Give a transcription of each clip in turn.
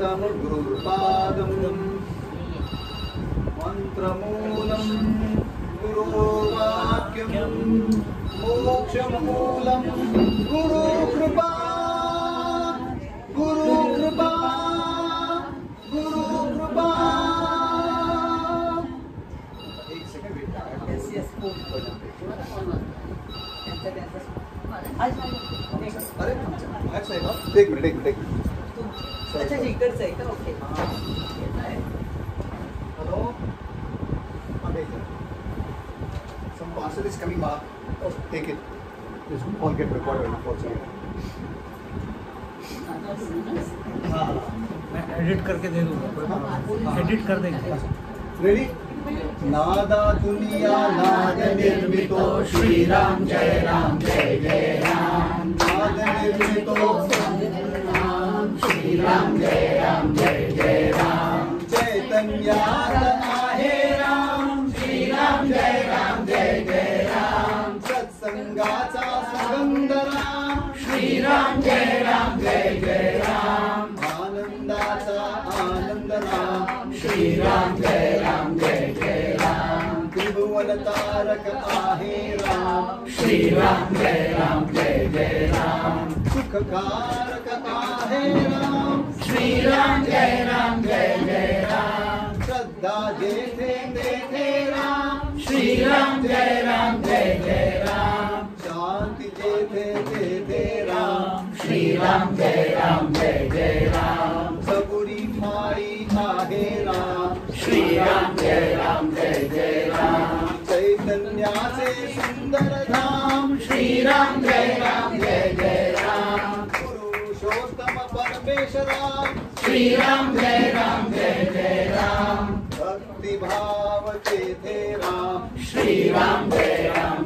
पदम गुरुपादम मंत्रमूलम गुरुवाक्यम मोक्षमूलम गुरु कृपा गुरु कृपा गुरु कृपा। एक सेकंड वेट। अरे अच्छा है ना, एक मिनट। अच्छा जी इकडचं आहे का? Okay hello some parcel is coming back. Oh, take it. This will all get recorded unfortunately. हाँ मैं एडिट करके दे दूँगा, एडिट कर देंगे। रेडी? नादा दुनिया नाद निर्मितो श्री राम जय राम जय जय राम। नाद निर्मितो श्री राम जय राम चैतन्यात आहे राम श्री राम जय राम सत्संगाचा सुगंध राम श्री राम जय राम आनंदाचा आनंद राम श्री राम जय राम त्रिभुवन तारक आहे राम श्री राम जय राम सुखकारक आहे राम श्री राम जय राम श्रद्धा जेथे तेथे राम श्री राम जय राम शांती जेथे तेथे राम श्री राम जय राम सबुरी माई आहे राम श्री राम जय राम चैतन्याचे सुंदर धाम श्री राम जय राम पुरुषोत्तम परमेश्वरा श्री राम जय राम भक्ति भाव तेथे राम श्री राम जय राम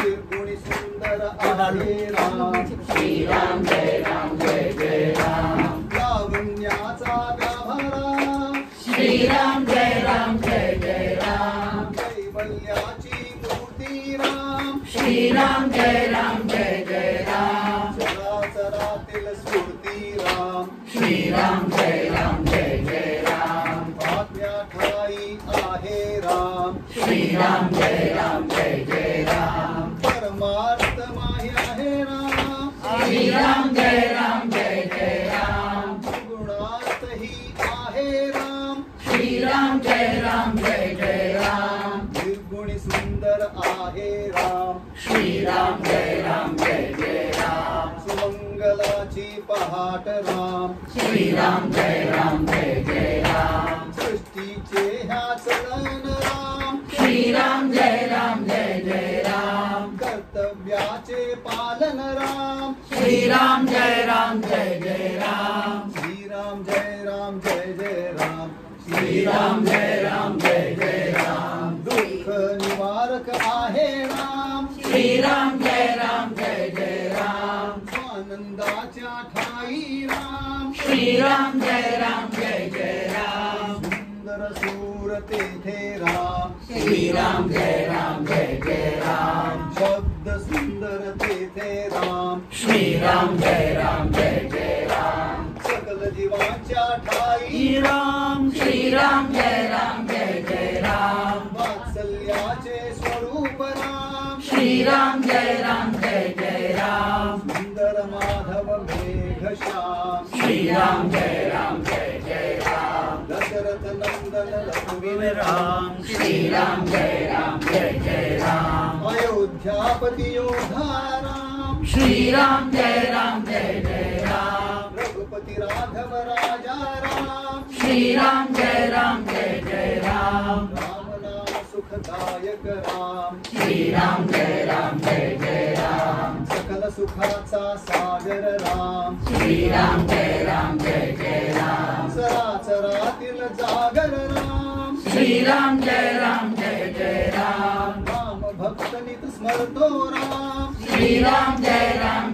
निर्गुणी सुंदर आहे राम श्री राम जय राम लावण्याचा गाभारा श्री राम जय राम कैवल्याची मूर्ती राम श्री राम जय राम चराचरातील स्फूर्ती राम श्री राम जय राम आज्ञा ठाई आहे राम श्री राम जय राम परमार्थ माही आहे राम श्री राम जय राम गुणार्थ ही आहे राम श्री राम जय राम निर्गुणी सुंदर आहे राम श्री राम जय राम सुमंगलाची पहाट राम श्री राम जय राम सृष्टीचे ह्या चलन राम श्री राम जय राम कर्तव्याचे पालन राम श्री राम जय राम श्री राम जय राम श्री राम जय राम दुःख निवारक आहे राम श्री राम जय राम आनंदाच्या ठाई राम श्री राम जय राम सुंदर सूर तेथे राम श्री राम जय राम शब्द सुंदर तेथे राम श्री राम जय राम सकल जीवांच्या ठाई राम श्री राम जय राम वात्सल्याचे स्वरूप राम श्री राम जय राम सुंदर माधव मेघश्याम श्री राम जय राम दशरथ नंदन रघुवीर राम श्री राम जय राम अयोध्यापति योधा राम श्री राम जय राम रघुपति राघव राजा राम श्री राम जय राम राम नाम सुखदायक राम श्री राम जय राम सकल सुखाचा सागर राम श्री राम जय राम सराचरातील जागर राम श्री राम जय राम राम भक्त नित स्मरतो राम श्री राम जय राम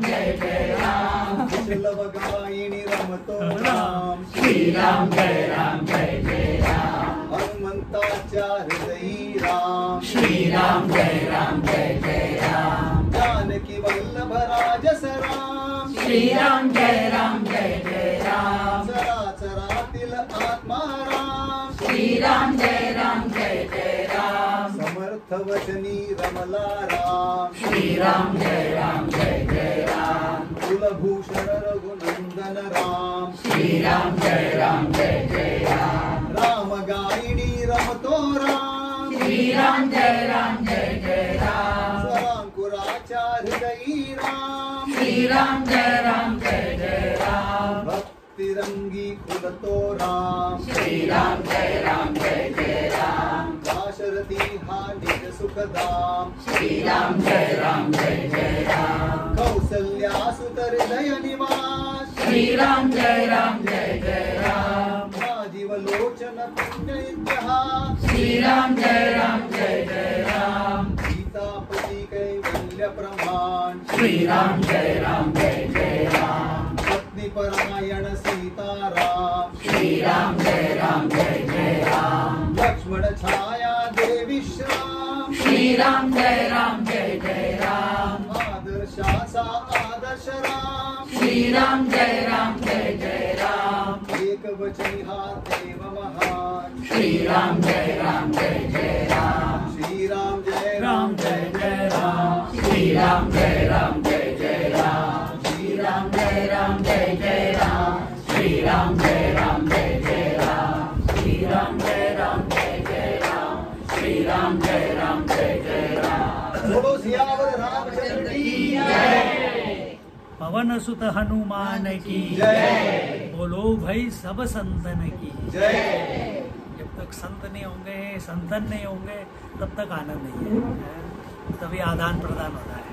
कुशल गायिनी रमतो राम श्री राम जय राम हनुमंताच्या हृदयी राम श्री राम जय राम जानकी वल्लभ राजस राम श्री राम जय राम लोचनी रमला राम श्री राम जय राम कुलभूषण रघुनंदन राम श्री राम जय राम राम गायिणी रमतो राम श्री राम जय राम स्वरांकुराचार हृदयी राम श्री राम जय राम भक्तिरंगी खुलतो राम श्री राम जय राम दाशरथी हा निज सुखदाम श्री राम जय राम कौसल्या सुत हृदय निवास श्री राम जय राम जीव लोचन पुण्यहा श्री राम जय राम सीतापति कैवल्य प्रमाण श्री राम जय राम पत्नी परायण सीताराम श्री राम जय राम लक्ष्मण छाया देवी श्राम श्री राम जय राम आदर्शाचा आदर्श राम श्री राम जय राम एक वचनी हा देव महान श्री राम जय राम श्री राम जय राम जय राम श्री राम जय राम श्री राम जय राम श्री राम जय राम श्री राम जय राम श्री राम जय राम बोलो सियावर रामचंद्र की जय। पवन सुत हनुमान की जय। बोलो भाई सब संतन की जय। जब तक संत नहीं होंगे, संतन नहीं होंगे, तब तक आनंद नहीं है, तभी आदान प्रदान होता है।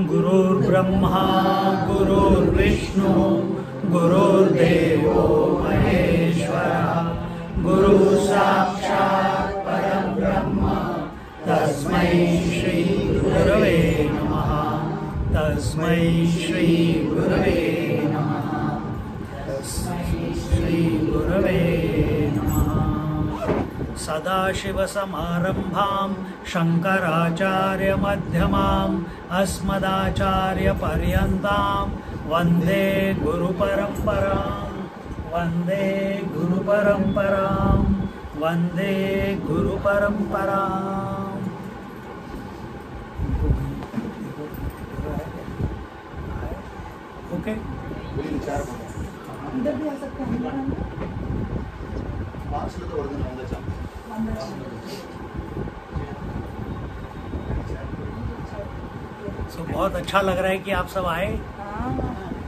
गुरुर्ब्रह्मा गुरुर्विष्णु गुरुर्देवो महेश्वरः गुरु साक्षात् परब्रह्म तस्मै श्री गुरवे नमः। तस्मै श्री गुरवे नमः। तस्मै श्री गुरवे नमः। सदाशिवसमारम्भां शङ्कराचार्यमध्यमाम् अस्मदाचार्यपर्यन्तां वन्दे गुरुपरम्परां। वन्दे गुरुपरम्परां। वन्दे गुरुपरम्परां। ओके, इधर भी आ सकते हैं सो बहुत अच्छा लग रहा है कि आप सब आए,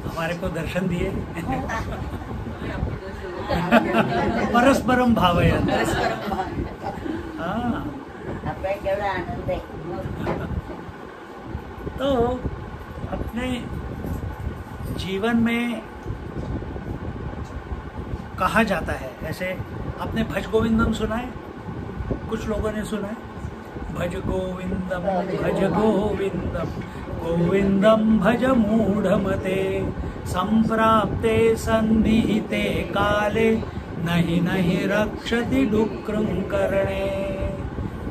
हमारे को दर्शन दिए। परस्परम भावयन्। हाँ, तो अपने जीवन में कहा जाता है, ऐसे आपने भज गोविंदम सुना है? कुछ लोगों ने सुना है, भज गोविंदम गोविंदम भज मूढ़मते संप्राप्ते सन्निहिते काले नहीं नहीं रक्षति डुक्रं करणे।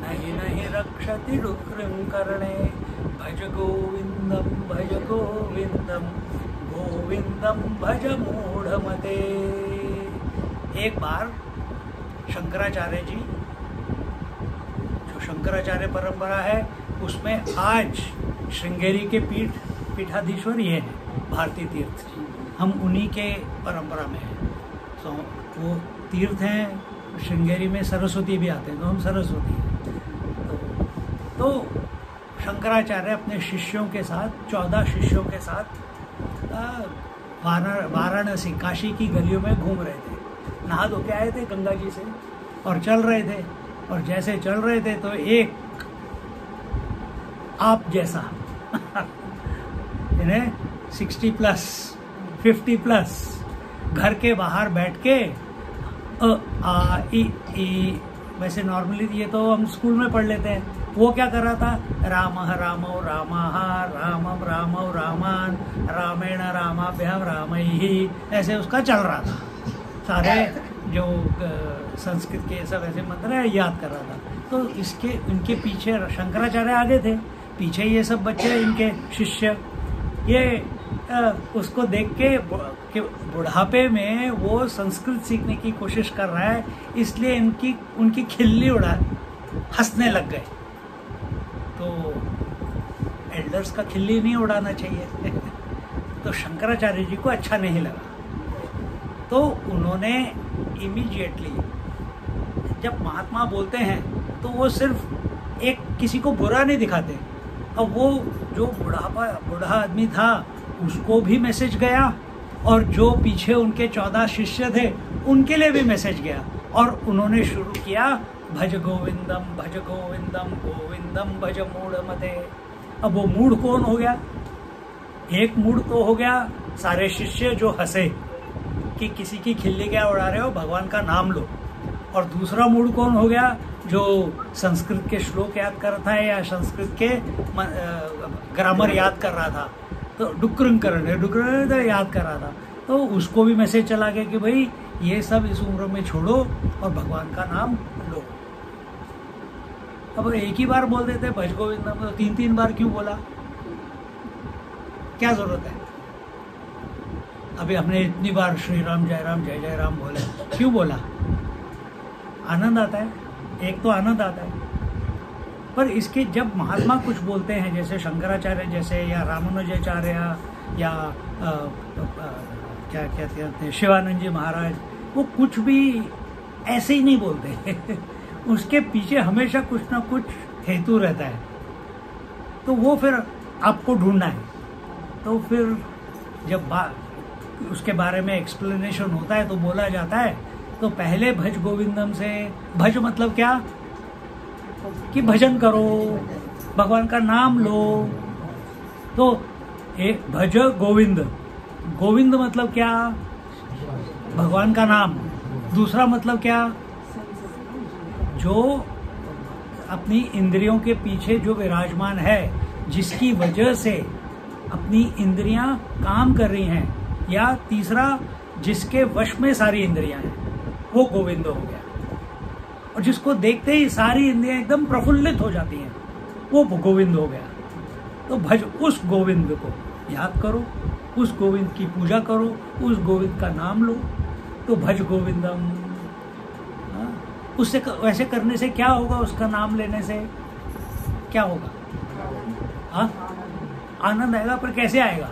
नहीं नहीं रक्षति डुक्रं करणे। भज गोविंदम गोविंदम भज मूढ़मते। एक बार शंकराचार्य जी, जो शंकराचार्य परंपरा है उसमें आज श्रृंगेरी के पीठाधीश्वर ये हैं, भारती तीर्थ जी। हम उन्हीं के परंपरा में हैं। तो वो तीर्थ हैं, श्रृंगेरी में सरस्वती भी आते हैं, तो हम सरस्वती हैं। तो शंकराचार्य अपने शिष्यों के साथ, 14 शिष्यों के साथ वाराणसी, काशी की गलियों में घूम रहे थे। नहा धो के आए थे गंगा जी से और चल रहे थे, और जैसे चल रहे थे तो एक आप जैसा इन्हें 60 प्लस 50 प्लस घर के बाहर बैठ के अ आ इ, वैसे नॉर्मली ये तो हम स्कूल में पढ़ लेते हैं, वो क्या कर रहा था, रामः रामौ रामाः रामम रामौ रामान रामेण रामाभ्याम रामैहि, ऐसे उसका चल रहा था। सारे जो संस्कृत के सब ऐसे मंत्र है याद कर रहा था। तो इसके इनके पीछे शंकराचार्य आगे थे, पीछे ये सब बच्चे इनके शिष्य, ये उसको देख के बुढ़ापे में वो संस्कृत सीखने की कोशिश कर रहा है, इसलिए उनकी खिल्ली उड़ा, हंसने लग गए। तो एल्डर्स का खिल्ली नहीं उड़ाना चाहिए। तो शंकराचार्य जी को अच्छा नहीं लगा, तो उन्होंने इमीडिएटली, जब महात्मा बोलते हैं तो वो सिर्फ एक किसी को बुरा नहीं दिखाते। अब वो जो बूढ़ा आदमी था उसको भी मैसेज गया, और जो पीछे उनके 14 शिष्य थे उनके लिए भी मैसेज गया, और उन्होंने शुरू किया भज गोविंदम गोविंदम भज मूढ़मते। अब वो मूढ़ कौन हो गया? एक मूढ़ तो हो गया सारे शिष्य जो हंसे कि किसी की खिल्ली क्या उड़ा रहे हो, भगवान का नाम लो। और दूसरा मूड कौन हो गया? जो संस्कृत के श्लोक याद कर रहा था या संस्कृत के ग्रामर याद कर रहा था, तो डुक्करण याद कर रहा था, तो उसको भी मैसेज चला गया कि भाई ये सब इस उम्र में छोड़ो और भगवान का नाम लो। अब एक ही बार बोल देते भज गोविंदम, तो 3-3 बार क्यों बोला? क्या जरूरत है? अभी हमने इतनी बार श्री राम जय जय राम बोले, क्यों बोला? आनंद आता है, एक तो आनंद आता है। पर इसके जब महात्मा कुछ बोलते हैं, जैसे शंकराचार्य जैसे, या रामानुजाचार्य, या क्या कहते हैं शिवानंद जी महाराज, वो कुछ भी ऐसे ही नहीं बोलते। उसके पीछे हमेशा कुछ ना कुछ हेतु रहता है, तो वो फिर आपको ढूंढना है। तो फिर जब उसके बारे में एक्सप्लेनेशन होता है तो बोला जाता है, तो पहले भज गोविंदम से, भज मतलब क्या कि भजन करो, भगवान का नाम लो। तो एक भज गोविंद, गोविंद मतलब क्या? भगवान का नाम। दूसरा मतलब क्या? जो अपनी इंद्रियों के पीछे जो विराजमान है, जिसकी वजह से अपनी इंद्रियां काम कर रही हैं, या तीसरा जिसके वश में सारी इंद्रियां हैं, वो गोविंद हो गया। और जिसको देखते ही सारी इंद्रियां एकदम प्रफुल्लित हो जाती हैं, वो गोविंद हो गया। तो भज, उस गोविंद को याद करो, उस गोविंद की पूजा करो, उस गोविंद का नाम लो, तो भज गोविंदम। उससे वैसे करने से क्या होगा? उसका नाम लेने से क्या होगा? आनंद आएगा, पर कैसे आएगा?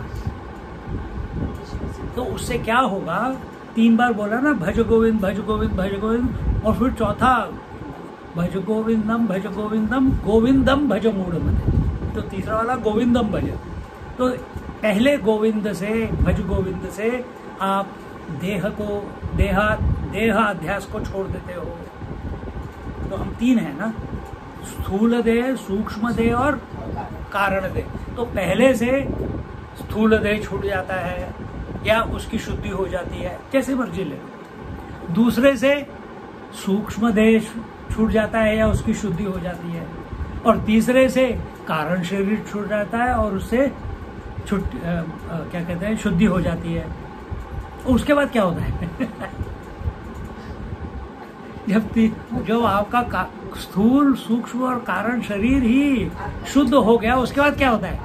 तो उससे क्या होगा? 3 बार बोला ना, भज गोविंद भज गोविंद भज गोविंद, और फिर चौथा भज गोविंदम गोविंदम भज मूढ़मते। तो तीसरा वाला गोविंदम भज। तो पहले गोविंद से, भज गोविंद से आप देहाध्यास को छोड़ देते हो। तो हम 3 हैं ना, स्थूल देह, सूक्ष्म देह और कारण देह। तो पहले से स्थूल देह छूट जाता है या उसकी शुद्धि हो जाती है, जैसे मर्जी ले। दूसरे से सूक्ष्म देह छूट जाता है या उसकी शुद्धि हो जाती है, और तीसरे से कारण शरीर छूट जाता है और उससे क्या कहते हैं, शुद्धि हो जाती है। उसके बाद क्या होता है? जब आपका स्थूल, सूक्ष्म और कारण शरीर ही शुद्ध हो गया, उसके बाद क्या होता है?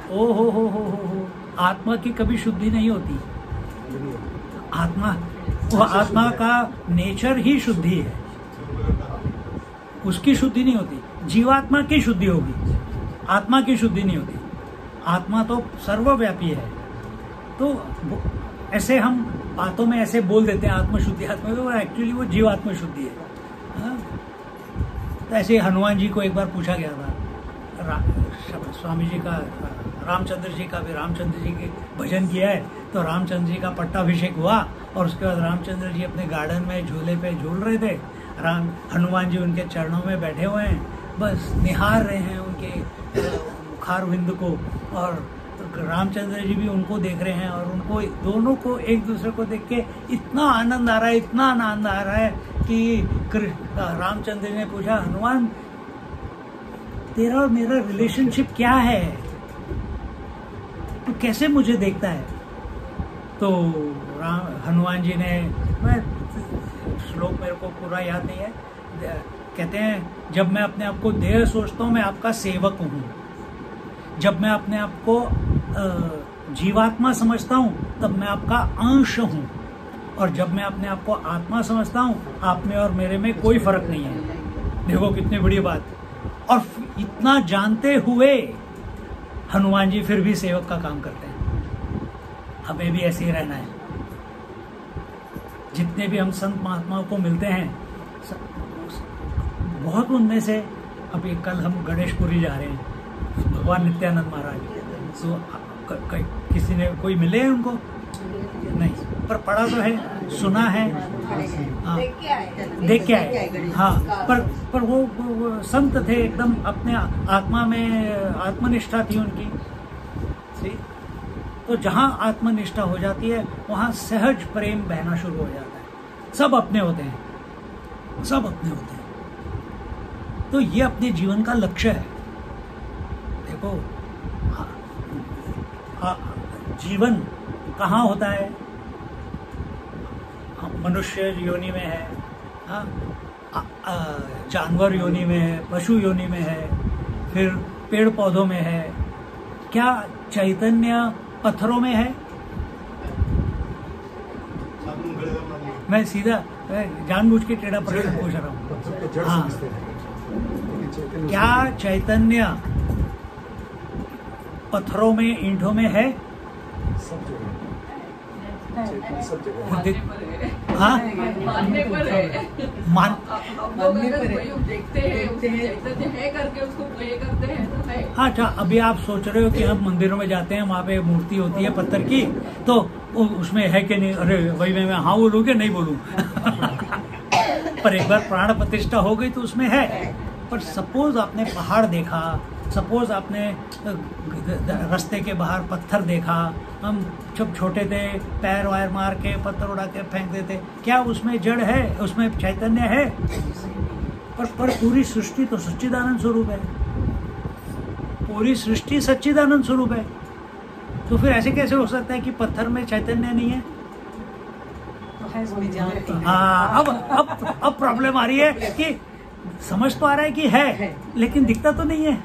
हो आत्मा की कभी शुद्धि नहीं होती। आत्मा का नेचर ही शुद्धि है, उसकी शुद्धि नहीं होती। जीवात्मा की शुद्धि होगी, आत्मा की शुद्धि नहीं होती। आत्मा तो सर्वव्यापी है। तो ऐसे हम बातों में ऐसे बोल देते हैं आत्मशुद्धि, एक्चुअली वो जीवात्मा शुद्धि है। तो ऐसे हनुमान जी को एक बार पूछा गया था, स्वामी जी का, रामचंद्र जी का भी, रामचंद्र जी के भजन किया है, तो रामचंद्र जी का पट्टाभिषेक हुआ, और उसके बाद रामचंद्र जी अपने गार्डन में झूले पे झूल रहे थे। हनुमान जी उनके चरणों में बैठे हुए हैं, बस निहार रहे हैं उनके मुखारविंद को, और रामचंद्र जी भी उनको देख रहे हैं, और उनको दोनों को एक दूसरे को देख के इतना आनंद आ रहा है, इतना आनंद आ रहा है कि रामचंद्र जी ने पूछा, हनुमान तेरा और मेरा रिलेशनशिप क्या है, तो कैसे मुझे देखता है। तो हनुमान जी ने, मैं श्लोक मेरे को पूरा याद नहीं है, कहते हैं जब मैं अपने आप को देह सोचता हूँ मैं आपका सेवक हूँ, जब मैं अपने आप को जीवात्मा समझता हूँ तब मैं आपका अंश हूँ, और जब मैं अपने आप को आत्मा समझता हूँ आप में और मेरे में कोई फर्क नहीं है। देखो कितनी बड़ी बात। और इतना जानते हुए हनुमान जी फिर भी सेवक का काम करते हैं। हमें भी ऐसे ही रहना है। जितने भी हम संत महात्माओं को मिलते हैं, बहुत उनमें से, अभी कल हम गणेशपुरी जा रहे हैं, भगवान नित्यानंद महाराज, तो किसी ने कोई मिले हैं उनको नहीं, पर पढ़ा तो है, सुना है, देख के आए। हाँ, पर वो संत थे एकदम, अपने आत्मा में आत्मनिष्ठा थी उनकी। तो जहाँ आत्मनिष्ठा हो जाती है वहाँ सहज प्रेम बहना शुरू हो जाता है। सब अपने होते हैं, सब अपने होते हैं। तो ये अपने जीवन का लक्ष्य है। देखो जीवन कहाँ होता है? मनुष्य योनि में है, जानवर योनि में है, पशु योनि में है, फिर पेड़ पौधों में है। क्या चैतन्य पत्थरों में है? मैं सीधा जानबूझ के टेढ़ा प्रश्न पूछ रहा हूँ। हाँ, क्या चैतन्य पत्थरों में, ईंटों में है? हाँ, मानने पर है। हम लोग अगर देखते हैं चैतन्य है करके उसको प्ले करते हैं तो है। हाँ, अच्छा, अभी आप सोच रहे हो कि हम मंदिरों में जाते हैं, वहाँ पे मूर्ति होती है पत्थर की, तो उसमें है कि नहीं? अरे वही मैं हाँ बोलूँ कि नहीं बोलूँ? पर एक बार प्राण प्रतिष्ठा हो गई तो उसमें है। पर सपोज आपने पहाड़ देखा, सपोज आपने रास्ते के बाहर पत्थर देखा, हम जब छोटे थे पैर वायर मार के पत्थर उड़ा के फेंक देते, क्या उसमें जड़ है? उसमें चैतन्य है? पर पूरी सृष्टि तो सच्चिदानंद स्वरूप है, पूरी सृष्टि सच्चिदानंद स्वरूप है। तो फिर ऐसे कैसे हो सकता है कि पत्थर में चैतन्य नहीं है? हाँ, अब प्रॉब्लम आ रही है कि समझ तो आ रहा है कि है, लेकिन दिखता तो नहीं है।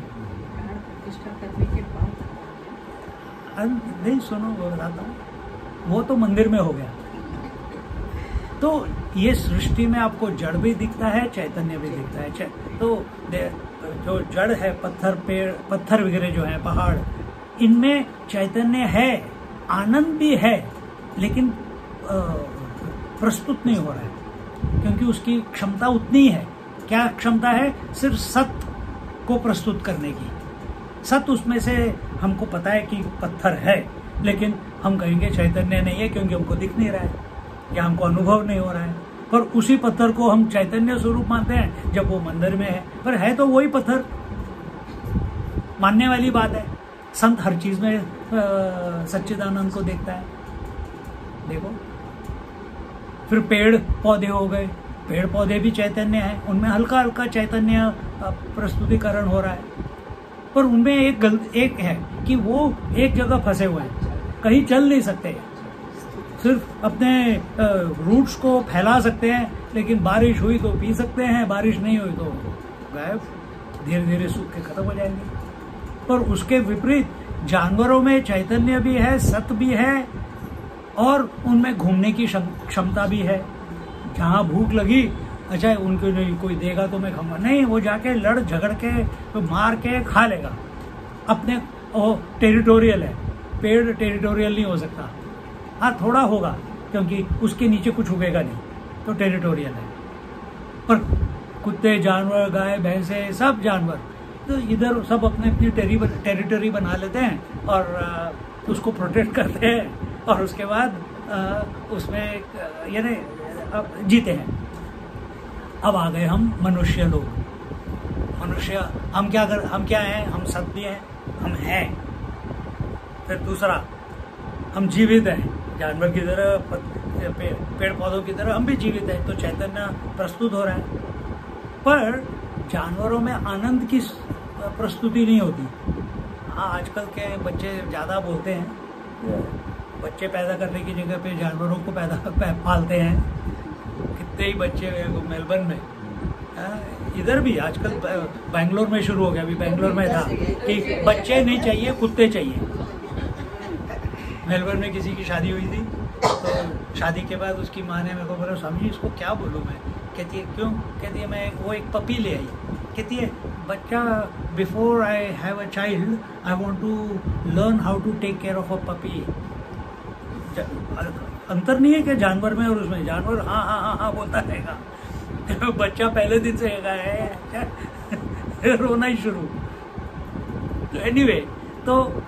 नहीं, सुनो, वो बताता हूँ, वो तो मंदिर में हो गया। तो ये सृष्टि में आपको जड़ भी दिखता है, चैतन्य भी दिखता है। तो जो जड़ है, पत्थर, पेड़, पत्थर वगैरह जो है, पहाड़, इनमें चैतन्य है, आनंद भी है, लेकिन प्रस्तुत नहीं हो रहा है, क्योंकि उसकी क्षमता उतनी है। क्या क्षमता है? सिर्फ सत्य को प्रस्तुत करने की। सत्य उसमें से हमको पता है कि पत्थर है, लेकिन हम कहेंगे चैतन्य नहीं है क्योंकि हमको दिख नहीं रहा है या हमको अनुभव नहीं हो रहा है। पर उसी पत्थर को हम चैतन्य स्वरूप मानते हैं जब वो मंदिर में है, पर है तो वही पत्थर। मानने वाली बात है। संत हर चीज में सच्चिदानंद को देखता है। देखो, फिर पेड़ पौधे हो गए, पेड़ पौधे भी चैतन्य है, उनमें हल्का हल्का चैतन्य प्रस्तुतिकरण हो रहा है, पर उनमें एक है कि वो एक जगह फंसे हुए हैं, कहीं चल नहीं सकते, सिर्फ अपने रूट्स को फैला सकते हैं, लेकिन बारिश हुई तो पी सकते हैं, बारिश नहीं हुई तो गायब, धीरे धीरे सूख के खत्म हो जाएंगे। पर उसके विपरीत जानवरों में चैतन्य भी है, सत्य भी है, और उनमें घूमने की क्षमता भी है। जहाँ भूख लगी, अच्छा उनको नहीं कोई देगा तो मैं खाऊंगा, नहीं, वो जाके लड़ झगड़ के तो मार के खा लेगा। अपने वो टेरिटोरियल है, पेड़ टेरिटोरियल नहीं हो सकता। हाँ, थोड़ा होगा क्योंकि उसके नीचे कुछ उगेगा नहीं, तो टेरिटोरियल है। पर कुत्ते, जानवर, गाय, भैंसे, सब जानवर तो इधर सब अपने अपनी टेरिटरी बना लेते हैं और उसको प्रोटेक्ट करते हैं, और उसके बाद उसमें यानी जीते हैं। अब आ गए हम मनुष्य लोग। मनुष्य हम क्या हैं? हम सत्य हैं, हम हैं। फिर दूसरा, हम जीवित हैं, जानवर की तरह, पेड़ पौधों की तरह हम भी जीवित हैं, तो चैतन्य प्रस्तुत हो रहा है। पर जानवरों में आनंद की प्रस्तुति नहीं होती। हाँ, आजकल के बच्चे ज़्यादा बोलते हैं, बच्चे पैदा करने की जगह पे जानवरों को पालते हैं। कितने ही बच्चे मेलबर्न में, इधर भी आजकल बेंगलोर में शुरू हो गया। अभी बेंगलोर में था कि बच्चे नहीं चाहिए, कुत्ते चाहिए। मेलबर्न में किसी की शादी हुई थी, तो शादी के बाद उसकी माँ ने मेरे को बोला, स्वामी जी इसको क्या बोलूँ मैं? कहती है क्यों? कहती है मैं वो एक पपी ले आई। कहती है बच्चा, before I have a child I want to learn how to take care of a puppy. अंतर नहीं है क्या जानवर में और उसमें? जानवर हाँ हाँ हाँ हाँ बोलता रहेगा, बच्चा पहले दिन से है रोना ही शुरू। तो एनीवे, तो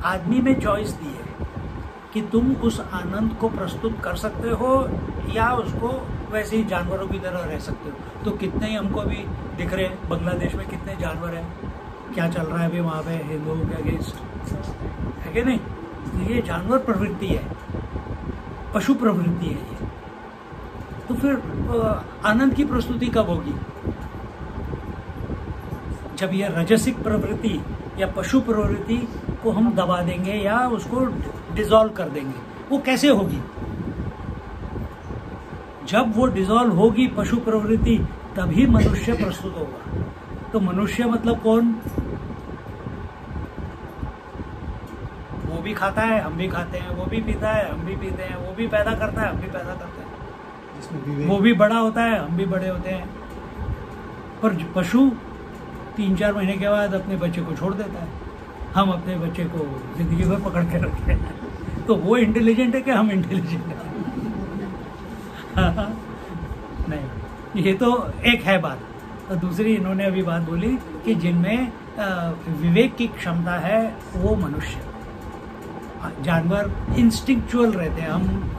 आदमी में चॉइस दी है कि तुम उस आनंद को प्रस्तुत कर सकते हो या उसको वैसे ही जानवरों की तरह रह सकते हो। तो कितने ही हमको अभी दिख रहे हैं, बांग्लादेश में कितने जानवर हैं, क्या चल रहा है अभी वहाँ पे हिंदुओं के अगेंस्ट, है कि नहीं? ये जानवर प्रवृत्ति है, पशु प्रवृत्ति है ये। तो फिर आनंद की प्रस्तुति कब होगी? जब यह रजसिक प्रवृत्ति या पशु प्रवृत्ति को हम दबा देंगे या उसको डिसॉल्व कर देंगे। वो कैसे होगी? जब वो डिसॉल्व होगी पशु प्रवृत्ति, तभी मनुष्य प्रस्तुत होगा। तो मनुष्य मतलब कौन? वो भी खाता है, हम भी खाते हैं, वो भी पीता है, हम भी पीते हैं, वो भी पैदा करता है, हम भी पैदा करते हैं, वो भी बड़ा होता है, हम भी बड़े होते हैं। पर पशु 3-4 महीने के बाद अपने बच्चे को छोड़ देता है। हम अपने बच्चे को जिंदगी भर पकड़ के रखते हैं। तो वो इंटेलिजेंट है कि हम इंटेलिजेंट हैं? नहीं, ये तो एक है बात। तो दूसरी इन्होंने अभी बात बोली कि जिनमें विवेक की क्षमता है वो मनुष्य। जानवर इंस्टिंक्चुअल रहते हैं, हम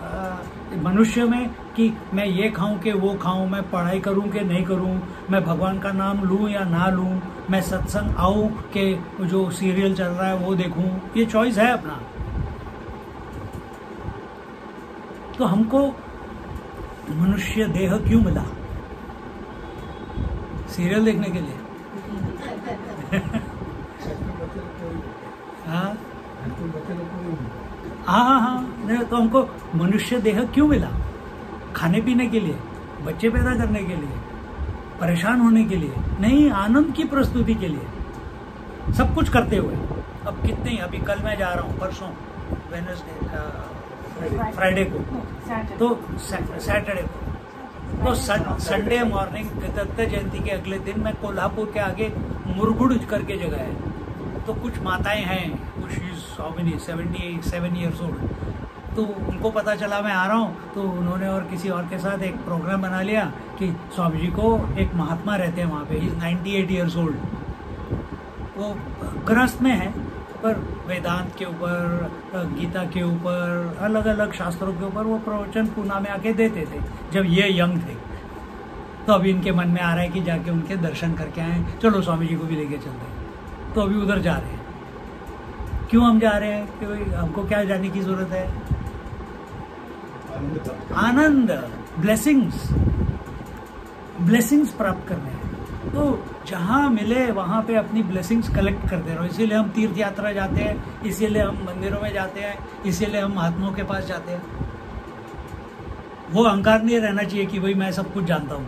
मनुष्य में कि मैं ये खाऊं कि वो खाऊं, मैं पढ़ाई करूं कि नहीं करूं, मैं भगवान का नाम लूं या ना लूं, मैं सत्संग आऊं कि जो सीरियल चल रहा है वो देखूं, ये चॉइस है अपना। तो हमको मनुष्य देह क्यों मिला? सीरियल देखने के लिए? हाँ हाँ हाँ, तो हमको मनुष्य देह क्यों मिला? खाने पीने के लिए, बच्चे पैदा करने के लिए, परेशान होने के लिए नहीं, आनंद की प्रस्तुति के लिए। सब कुछ करते हुए अब कितने, अभी कल मैं जा रहा हूँ, परसों वेडनेसडे फ्राइडे को, तो सैटरडे को, तो संडे मॉर्निंग दत्त जयंती के अगले दिन मैं कोल्हापुर के आगे मुरगुड़ करके जगह है, तो कुछ माताएं हैं, कुछ 77 ईयर्स ओल्ड, तो उनको पता चला मैं आ रहा हूँ, तो उन्होंने और किसी और के साथ एक प्रोग्राम बना लिया कि स्वामी जी को एक महात्मा रहते हैं वहाँ पे, 98 ईयर्स ओल्ड, वो गृहस्थ में है पर वेदांत के ऊपर, गीता के ऊपर, अलग अलग शास्त्रों के ऊपर वो प्रवचन पूना में आके देते थे जब ये यंग थे। तो अभी इनके मन में आ रहा है कि जाके उनके दर्शन करके आए, चलो स्वामी जी को भी लेके चलते हैं। तो अभी उधर जा रहे हैं। क्यों हम जा रहे हैं? कि हमको क्या जाने की जरूरत है? आनंद, ब्लेसिंग्स प्राप्त करने हैं। तो जहाँ मिले वहाँ पे अपनी ब्लेसिंग्स कलेक्ट करते रहो। इसीलिए हम तीर्थ यात्रा जाते हैं, इसीलिए हम मंदिरों में जाते हैं, इसीलिए हम महात्माओं के पास जाते हैं। वो अहंकार नहीं रहना चाहिए कि भाई मैं सब कुछ जानता हूँ।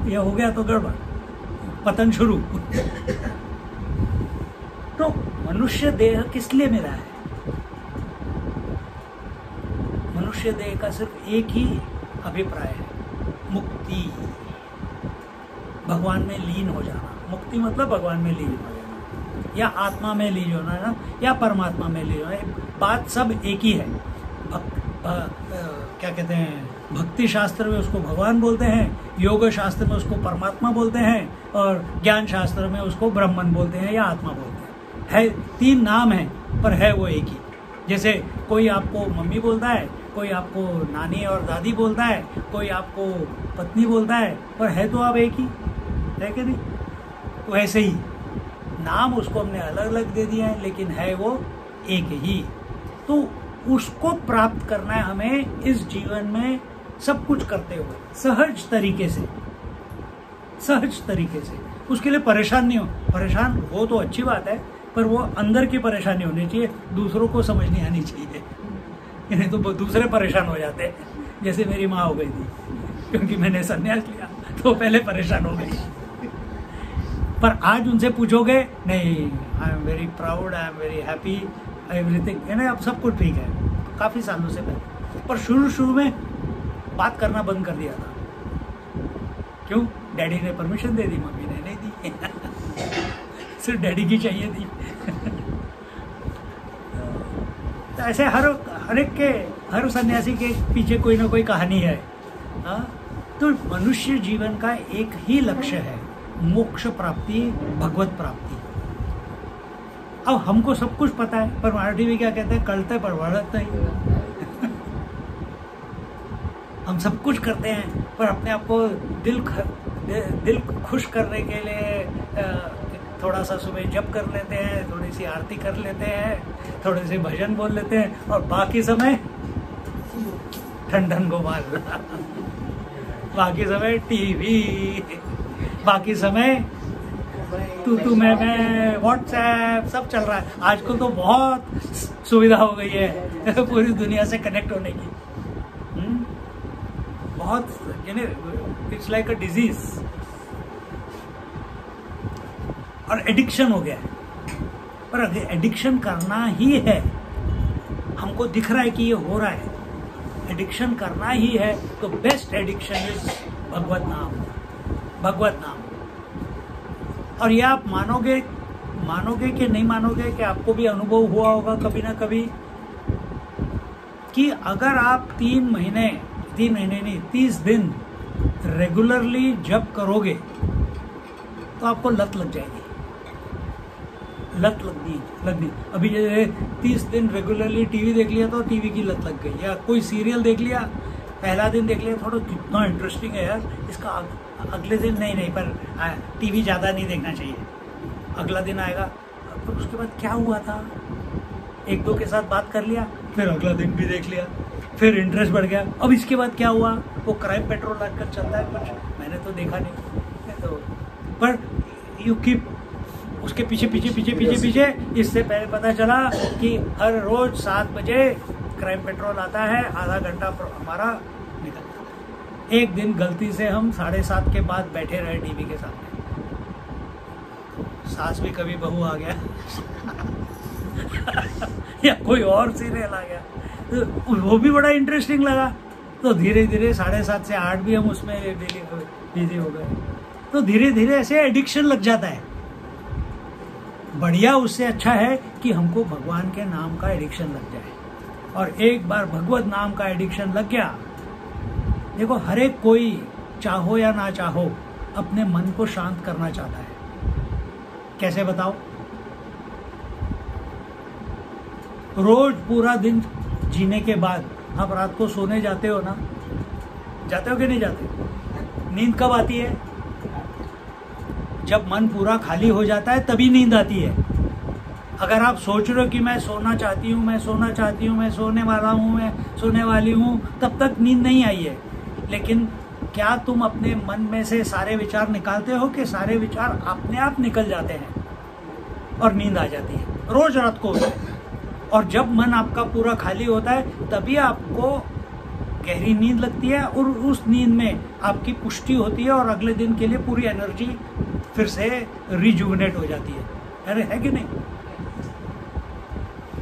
यह हो गया तो गड़बड़, पतन शुरू। तो मनुष्य देह किस लिए मिला है? मनुष्य देह का सिर्फ एक ही अभिप्राय है, मुक्ति, भगवान में लीन हो जाना। मुक्ति मतलब भगवान में लीन हो जाना, या आत्मा में लीन होना ना, या परमात्मा में लीन होना। बात सब एक ही है। क्या कहते हैं, भक्ति शास्त्र में उसको भगवान बोलते हैं, योग शास्त्र में उसको परमात्मा बोलते हैं, और ज्ञान शास्त्र में उसको ब्रह्मन बोलते हैं या आत्मा बोलते हैं। है 3 नाम हैं पर है वो एक ही। जैसे कोई आपको मम्मी बोलता है, कोई आपको नानी और दादी बोलता है, कोई आपको पत्नी बोलता है, पर है तो आप एक ही, है कि नहीं? वैसे ही नाम उसको हमने अलग अलग दे दिया है, लेकिन है वो एक ही। तो उसको प्राप्त करना है हमें इस जीवन में, सब कुछ करते हुए सहज तरीके से। सहज तरीके से। उसके लिए परेशान नहीं हो, परेशान हो तो अच्छी बात है, पर वो अंदर की परेशानी होनी चाहिए, दूसरों को समझ नहीं आनी चाहिए, नहीं तो दूसरे परेशान हो जाते हैं। जैसे मेरी माँ हो गई थी, क्योंकि मैंने संन्यास लिया तो पहले परेशान हो गई, पर आज उनसे पूछोगे नहीं, I am very proud, I am very happy, everything, यानी अब सब कुछ ठीक है, काफ़ी सालों से पहले। पर शुरू में बात करना बंद कर दिया था। क्यों? डैडी ने परमिशन दे दी, मम्मी ने नहीं दी सिर्फ डैडी की चाहिए थी तो ऐसे हर सन्यासी के पीछे कोई ना कोई कहानी है। तो मनुष्य जीवन का एक ही लक्ष्य है, मोक्ष प्राप्ति, भगवत प्राप्ति। अब हमको सब कुछ पता है, पर मराठी में क्या कहते हैं, कळते पर वळत नहीं हम सब कुछ करते हैं, पर अपने आप को दिल खुश करने के लिए थोड़ा सा सुबह जप कर लेते हैं, थोड़ी सी आरती कर लेते हैं, थोड़े से भजन बोल लेते हैं, और बाकी समय ठंडन गोपाल बाकी समय टीवी, बाकी समय तू मैं व्हाट्सएप, सब चल रहा है। आजकल तो बहुत सुविधा हो गई है पूरी दुनिया से कनेक्ट होने की। बहुत, यानी इट्स लाइक अ डिजीज और एडिक्शन हो गया है। पर अगर एडिक्शन करना ही है, हमको दिख रहा है कि ये हो रहा है, एडिक्शन करना ही है, तो बेस्ट एडिक्शन इज भगवत नाम, भगवत नाम। और ये आप मानोगे कि नहीं मानोगे, कि आपको भी अनुभव हुआ होगा कभी ना कभी, कि अगर आप 3 महीने नहीं 30 दिन रेगुलरली जप करोगे तो आपको लत लग जाएगी, लत लगनी। अभी जैसे 30 दिन रेगुलरली टीवी देख लिया तो टीवी की लत लग गई, या कोई सीरियल देख लिया, पहला दिन देख लिया, थोड़ा कितना इंटरेस्टिंग है यार इसका, अगले दिन नहीं, पर टीवी ज़्यादा नहीं देखना चाहिए, अगला दिन आएगा, पर उसके बाद क्या हुआ था, 1-2 के साथ बात कर लिया, फिर अगला दिन भी देख लिया, फिर इंटरेस्ट बढ़ गया। अब इसके बाद क्या हुआ, वो क्राइम पेट्रोल आजकल चलता है कुछ, मैंने तो देखा नहीं, तो पर यू कीप उसके पीछे, इससे पहले पता चला कि हर रोज 7 बजे क्राइम पेट्रोल आता है, आधा घंटा हमारा निकल जाता है। एक दिन गलती से हम 7:30 के बाद बैठे रहे टीवी के सामने, सास भी कभी बहू आ गया या कोई और सीरियल आ गया, तो वो भी बड़ा इंटरेस्टिंग लगा, तो धीरे धीरे 7:30 से 8 भी हम उसमें डेली बिजी हो गए। तो धीरे धीरे ऐसे एडिक्शन लग जाता है। बढ़िया, उससे अच्छा है कि हमको भगवान के नाम का एडिक्शन लग जाए, और एक बार भगवत नाम का एडिक्शन लग गया, देखो हर एक कोई चाहो या ना चाहो अपने मन को शांत करना चाहता है। कैसे बताओ? रोज पूरा दिन जीने के बाद आप रात को सोने जाते हो ना, जाते हो कि नहीं जाते? नींद कब आती है? जब मन पूरा खाली हो जाता है तभी नींद आती है। अगर आप सोच रहे हो कि मैं सोना चाहती हूँ, मैं सोने वाला हूँ, मैं सोने वाली हूँ, तब तक नींद नहीं आई है। लेकिन क्या तुम अपने मन में से सारे विचार निकालते हो कि सारे विचार अपने आप निकल जाते हैं और नींद आ जाती है? रोज रात को होता है। और जब मन आपका पूरा खाली होता है तभी आपको गहरी नींद लगती है, और उस नींद में आपकी पुष्टि होती है, और अगले दिन के लिए पूरी एनर्जी फिर से रिजुविनेट हो जाती है। अरे है कि नहीं?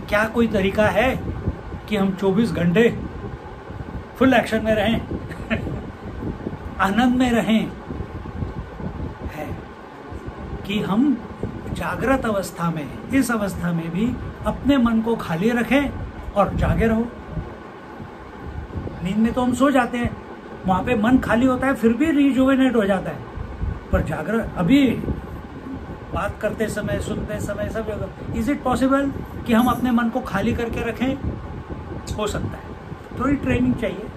क्या कोई तरीका है कि हम 24 घंटे फुल एक्शन में रहें आनंद में रहें? है कि हम जागृत अवस्था में, इस अवस्था में भी अपने मन को खाली रखें और जागे रहो। नींद में तो हम सो जाते हैं, वहां पे मन खाली होता है, फिर भी रिजुवेनेट हो जाता है। पर जागृत, अभी बात करते समय, सुनते समय, सब जगह इज इट पॉसिबल कि हम अपने मन को खाली करके रखें? हो सकता है, थोड़ी ट्रेनिंग चाहिए,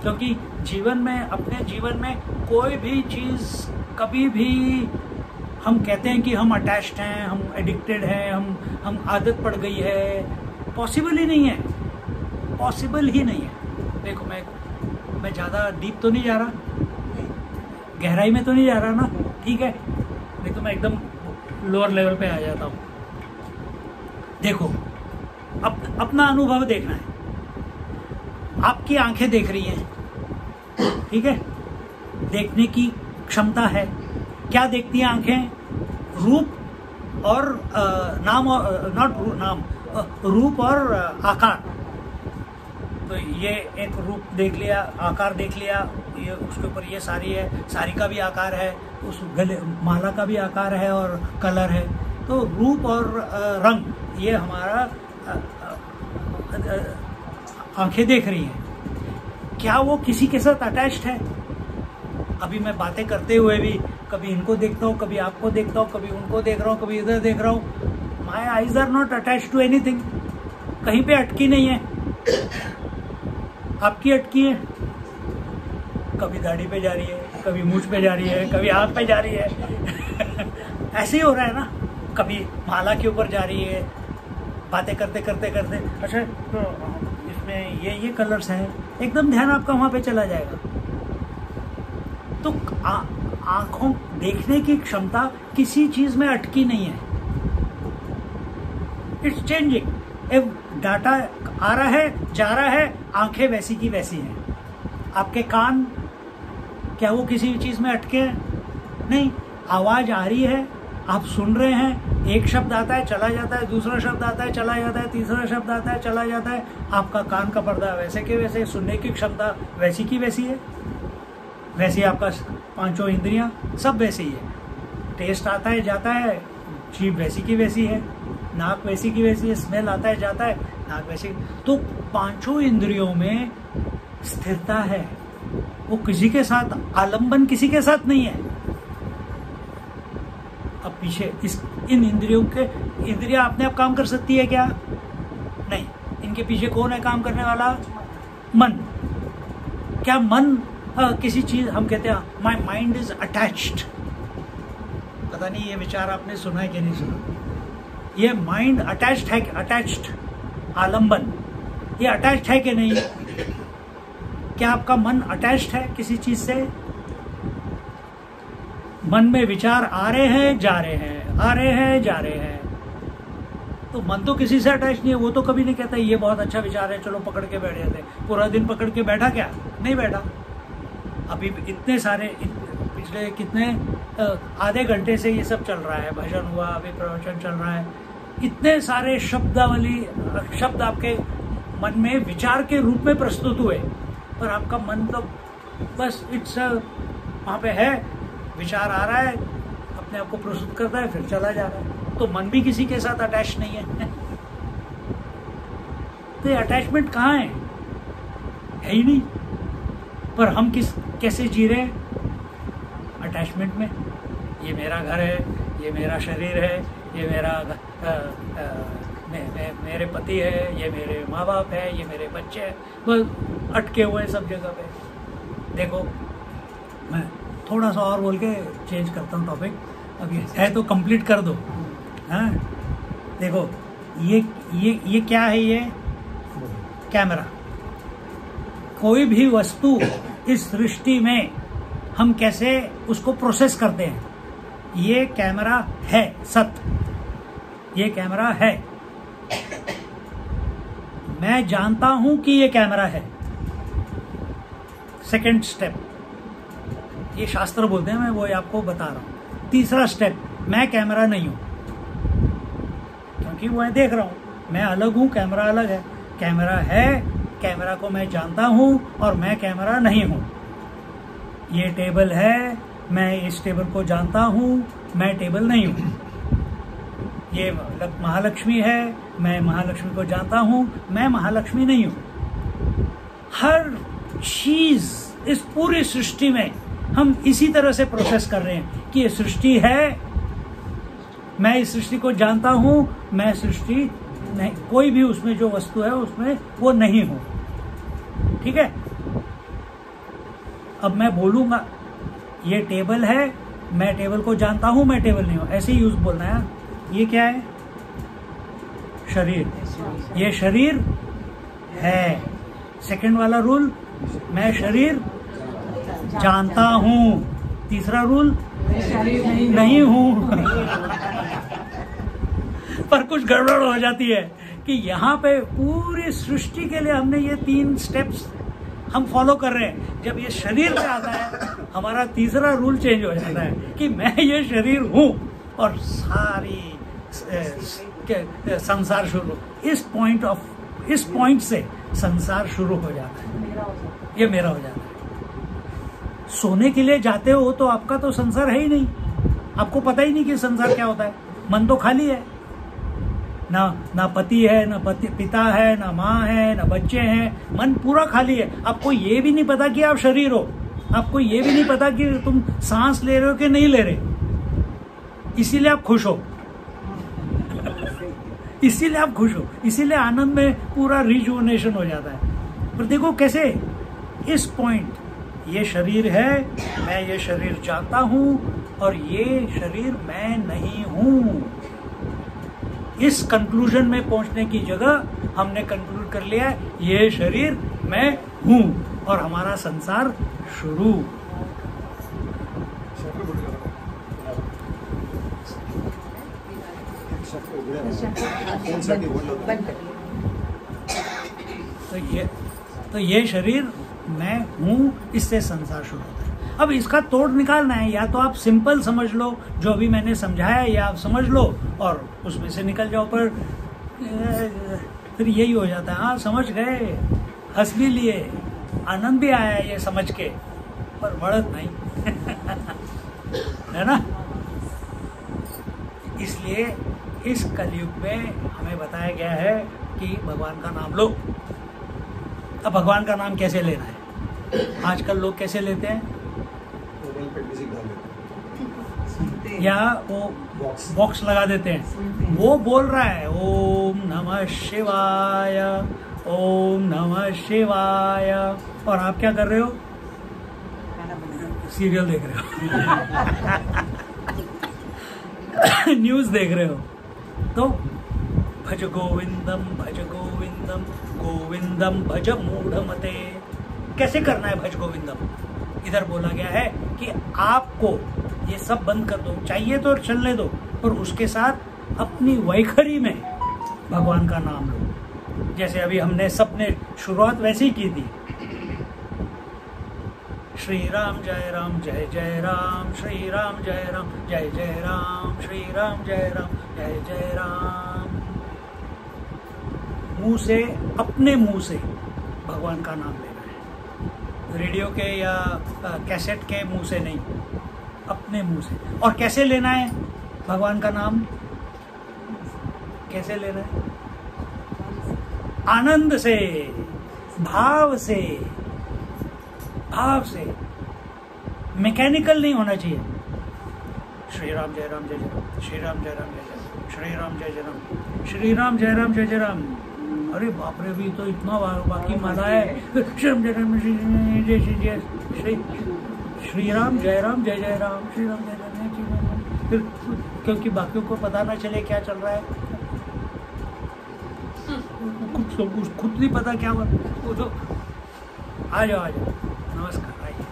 क्योंकि जीवन में, अपने जीवन में कोई भी चीज कभी भी हम कहते हैं कि हम अटैच्ड हैं, हम एडिक्टेड हैं, हम आदत पड़ गई है, पॉसिबल ही नहीं है, पॉसिबल ही नहीं है। देखो मैं ज़्यादा डीप तो नहीं जा रहा, गहराई में तो नहीं जा रहा ना, ठीक है, नहीं तो मैं एकदम लोअर लेवल पे आ जाता हूँ। देखो, अपना अनुभव देखना है। आपकी आंखें देख रही हैं, ठीक है, देखने की क्षमता है। क्या देखती हैं आंखें? रूप और नाम, और नाम, रूप और आकार। तो ये एक रूप देख लिया, आकार देख लिया, ये उसके ऊपर ये साड़ी है, साड़ी का भी आकार है, उस गले माला का भी आकार है और कलर है। तो रूप और रंग, ये हमारा आंखें देख रही हैं। क्या वो किसी के साथ अटैच्ड है? अभी मैं बातें करते हुए भी कभी इनको देखता हूँ, कभी आपको देखता हूँ, कभी उनको देख रहा हूँ, कभी इधर देख रहा हूँ। My eyes are not attached to anything. कहीं पे अटकी नहीं है। आपकी अटकी है, कभी दाढ़ी पे जा रही है, कभी मूंछ पे जा रही है, कभी हाथ पे जा रही है। ऐसे ही हो रहा है ना। कभी माला के ऊपर जा रही है, बातें करते करते करते, अच्छा तो इसमें ये कलर्स हैं, एकदम ध्यान आपका वहां पे चला जाएगा। तो आंखों देखने की क्षमता किसी चीज में अटकी नहीं है। It's changing. डाटा आ रहा है, जा रहा है, आंखें वैसी की वैसी हैं। आपके कान, क्या वो किसी चीज में अटके हैं? नहीं। आवाज आ रही है, आप सुन रहे हैं, एक शब्द आता है चला जाता है, दूसरा शब्द आता है चला जाता है, तीसरा शब्द आता है चला जाता है। आपका कान का पर्दा वैसे के वैसे, सुनने की क्षमता वैसी की वैसी है। वैसे आपका पांचों इंद्रियां सब वैसे ही है। टेस्ट आता है जाता है, जीभ वैसी की वैसी है, नाक वैसी की वैसी है, स्मेल आता है जाता है, नाक वैसी। तो पांचों इंद्रियों में स्थिरता है। वो किसी के साथ आलंबन किसी के साथ नहीं है। अब पीछे इन इंद्रियां अपने आप काम कर सकती है क्या? नहीं। इनके पीछे कौन है काम करने वाला? मन। क्या मन किसी चीज, हम कहते हैं माई माइंड इज अटैच्ड। पता नहीं ये विचार आपने सुना है कि नहीं सुना। ये माइंड अटैच्ड है, अटैच्ड आलंबन, ये अटैच्ड है कि नहीं? क्या आपका मन अटैच्ड है किसी चीज से? मन में विचार आ रहे हैं जा रहे हैं, आ रहे हैं जा रहे हैं। तो मन तो किसी से अटैच नहीं है। वो तो कभी नहीं कहता ये बहुत अच्छा विचार है, चलो पकड़ के बैठ जाते। पूरा दिन पकड़ के बैठा क्या? नहीं बैठा। अभी इतने सारे पिछले कितने आधे घंटे से ये सब चल रहा है, भजन हुआ, अभी प्रवचन चल रहा है। इतने सारे शब्द आपके मन में विचार के रूप में प्रस्तुत हुए, पर आपका मन तो बस इट्स वहां पे है, विचार आ रहा है, अपने आप को प्रस्तुत करता है, फिर चला जा रहा है। तो मन भी किसी के साथ अटैच नहीं है। तो ये अटैचमेंट कहाँ है ही नहीं। पर हम कैसे जी रहे हैं अटैचमेंट में? ये मेरा घर है, ये मेरा शरीर है, ये मेरे पति है, ये मेरे माँ बाप है, ये मेरे बच्चे हैं, बस अटके हुए हैं सब जगह पे। देखो, मैं थोड़ा सा और बोल के चेंज करता हूँ टॉपिक। अब ये है तो कंप्लीट कर दो। हाँ, देखो ये क्या है? ये कैमरा। कोई भी वस्तु इस सृष्टि में हम कैसे उसको प्रोसेस करते हैं, ये कैमरा है। सत्य, ये कैमरा है। मैं जानता हूं कि ये कैमरा है। सेकंड स्टेप, ये शास्त्र बोलते हैं, मैं वो आपको बता रहा हूं। तीसरा स्टेप, मैं कैमरा नहीं हूं, क्योंकि वो मैं देख रहा हूं। मैं अलग हूं, कैमरा अलग है। कैमरा है, कैमरा को मैं जानता हूं, और मैं कैमरा नहीं हूं। ये टेबल है, मैं इस टेबल को जानता हूं, मैं टेबल नहीं हूं। ये महालक्ष्मी है, मैं महालक्ष्मी को जानता हूं, मैं महालक्ष्मी नहीं हूं। हर चीज इस पूरी सृष्टि में हम इसी तरह से प्रोसेस कर रहे हैं कि ये सृष्टि है, मैं इस सृष्टि को जानता हूं, मैं सृष्टि नहीं, कोई भी उसमें जो वस्तु है उसमें वो नहीं हूं। ठीक है? अब मैं बोलूंगा ये टेबल है, मैं टेबल को जानता हूं, मैं टेबल नहीं हूं, ऐसे ही यूज बोलना है। ये क्या है? शरीर। ये शरीर है। सेकंड वाला रूल, मैं शरीर जानता हूं, तीसरा रूल नहीं हूं। पर कुछ गड़बड़ हो जाती है कि यहाँ पे पूरी सृष्टि के लिए हमने ये 3 स्टेप्स हम फॉलो कर रहे हैं। जब ये शरीर पे आता है हमारा तीसरा रूल चेंज हो जाता है कि मैं ये शरीर हूँ और सारी संसार शुरू। इस पॉइंट से संसार शुरू हो जाता है, ये मेरा हो जाता है। सोने के लिए जाते हो तो आपका तो संसार है ही नहीं, आपको पता ही नहीं कि संसार क्या होता है। मन तो खाली है, ना पति है, ना पिता है, ना माँ है, ना बच्चे हैं, मन पूरा खाली है। आपको ये भी नहीं पता कि आप शरीर हो, आपको ये भी नहीं पता कि तुम सांस ले रहे हो कि नहीं ले रहे। इसीलिए आप खुश हो, इसीलिए आप खुश हो, इसीलिए आनंद में पूरा रिजुवनेशन हो जाता है। पर देखो कैसे इस पॉइंट, ये शरीर है, मैं ये शरीर जानता हूं और ये शरीर मैं नहीं हूं। इस कंक्लूजन में पहुंचने की जगह हमने कंक्लूड कर लिया है ये शरीर मैं हूं और हमारा संसार शुरू। तो ये शरीर मैं हूं, इससे संसार शुरू होता है। अब इसका तोड़ निकालना है, या तो आप सिंपल समझ लो जो अभी मैंने समझाया, या आप समझ लो और उसमें से निकल जाओ। पर फिर यही हो जाता है, हाँ समझ गए, हंस भी लिए, आनंद भी आया ये समझ के, पर बढ़त नहीं है ना। इसलिए इस कलयुग में हमें बताया गया है कि भगवान का नाम लो। अब भगवान का नाम कैसे लेना है? आजकल लोग कैसे लेते हैं? या वो बॉक्स लगा देते हैं, वो बोल रहा है ओम नमः शिवाय, ओम नमः शिवाय, और आप क्या कर रहे हो? सीरियल देख रहे हो न्यूज देख रहे हो। तो भज गोविंदम भज गोविंदम, गोविंदम भज मूढ़मते। कैसे करना है भज गोविंदम? इधर बोला गया है कि आपको ये सब बंद कर दो, चाहिए तो चलने दो, पर उसके साथ अपनी वैखरी में भगवान का नाम लो। जैसे अभी हमने सबने शुरुआत वैसे ही की थी, श्री राम जय राम जय जय राम, श्री राम जय राम जय जय राम, श्री राम जय राम जय जय राम। मुंह से, अपने मुंह से भगवान का नाम लेना है, रेडियो के या कैसेट के मुंह से नहीं, अपने मुंह से। और कैसे लेना है भगवान का नाम? कैसे लेना है? आनंद से, भाव से, भाव से, मैकेनिकल नहीं होना चाहिए। श्री राम जय राम जय जय राम, श्री राम जय राम जय जय, श्री राम जय जय राम, श्री राम जय राम जय जय राम। अरे बाप रे, भी तो इतना बाकी माला है। श्री राम जय राम जय जय जय, श्री राम जय राम जय जय राम, श्री राम जय राम जय राम। फिर क्योंकि बाकियों को पता ना चले क्या चल रहा है, कुछ खुद नहीं पता क्या हुआ। वो तो आ जाओ नमस्कार, आइए।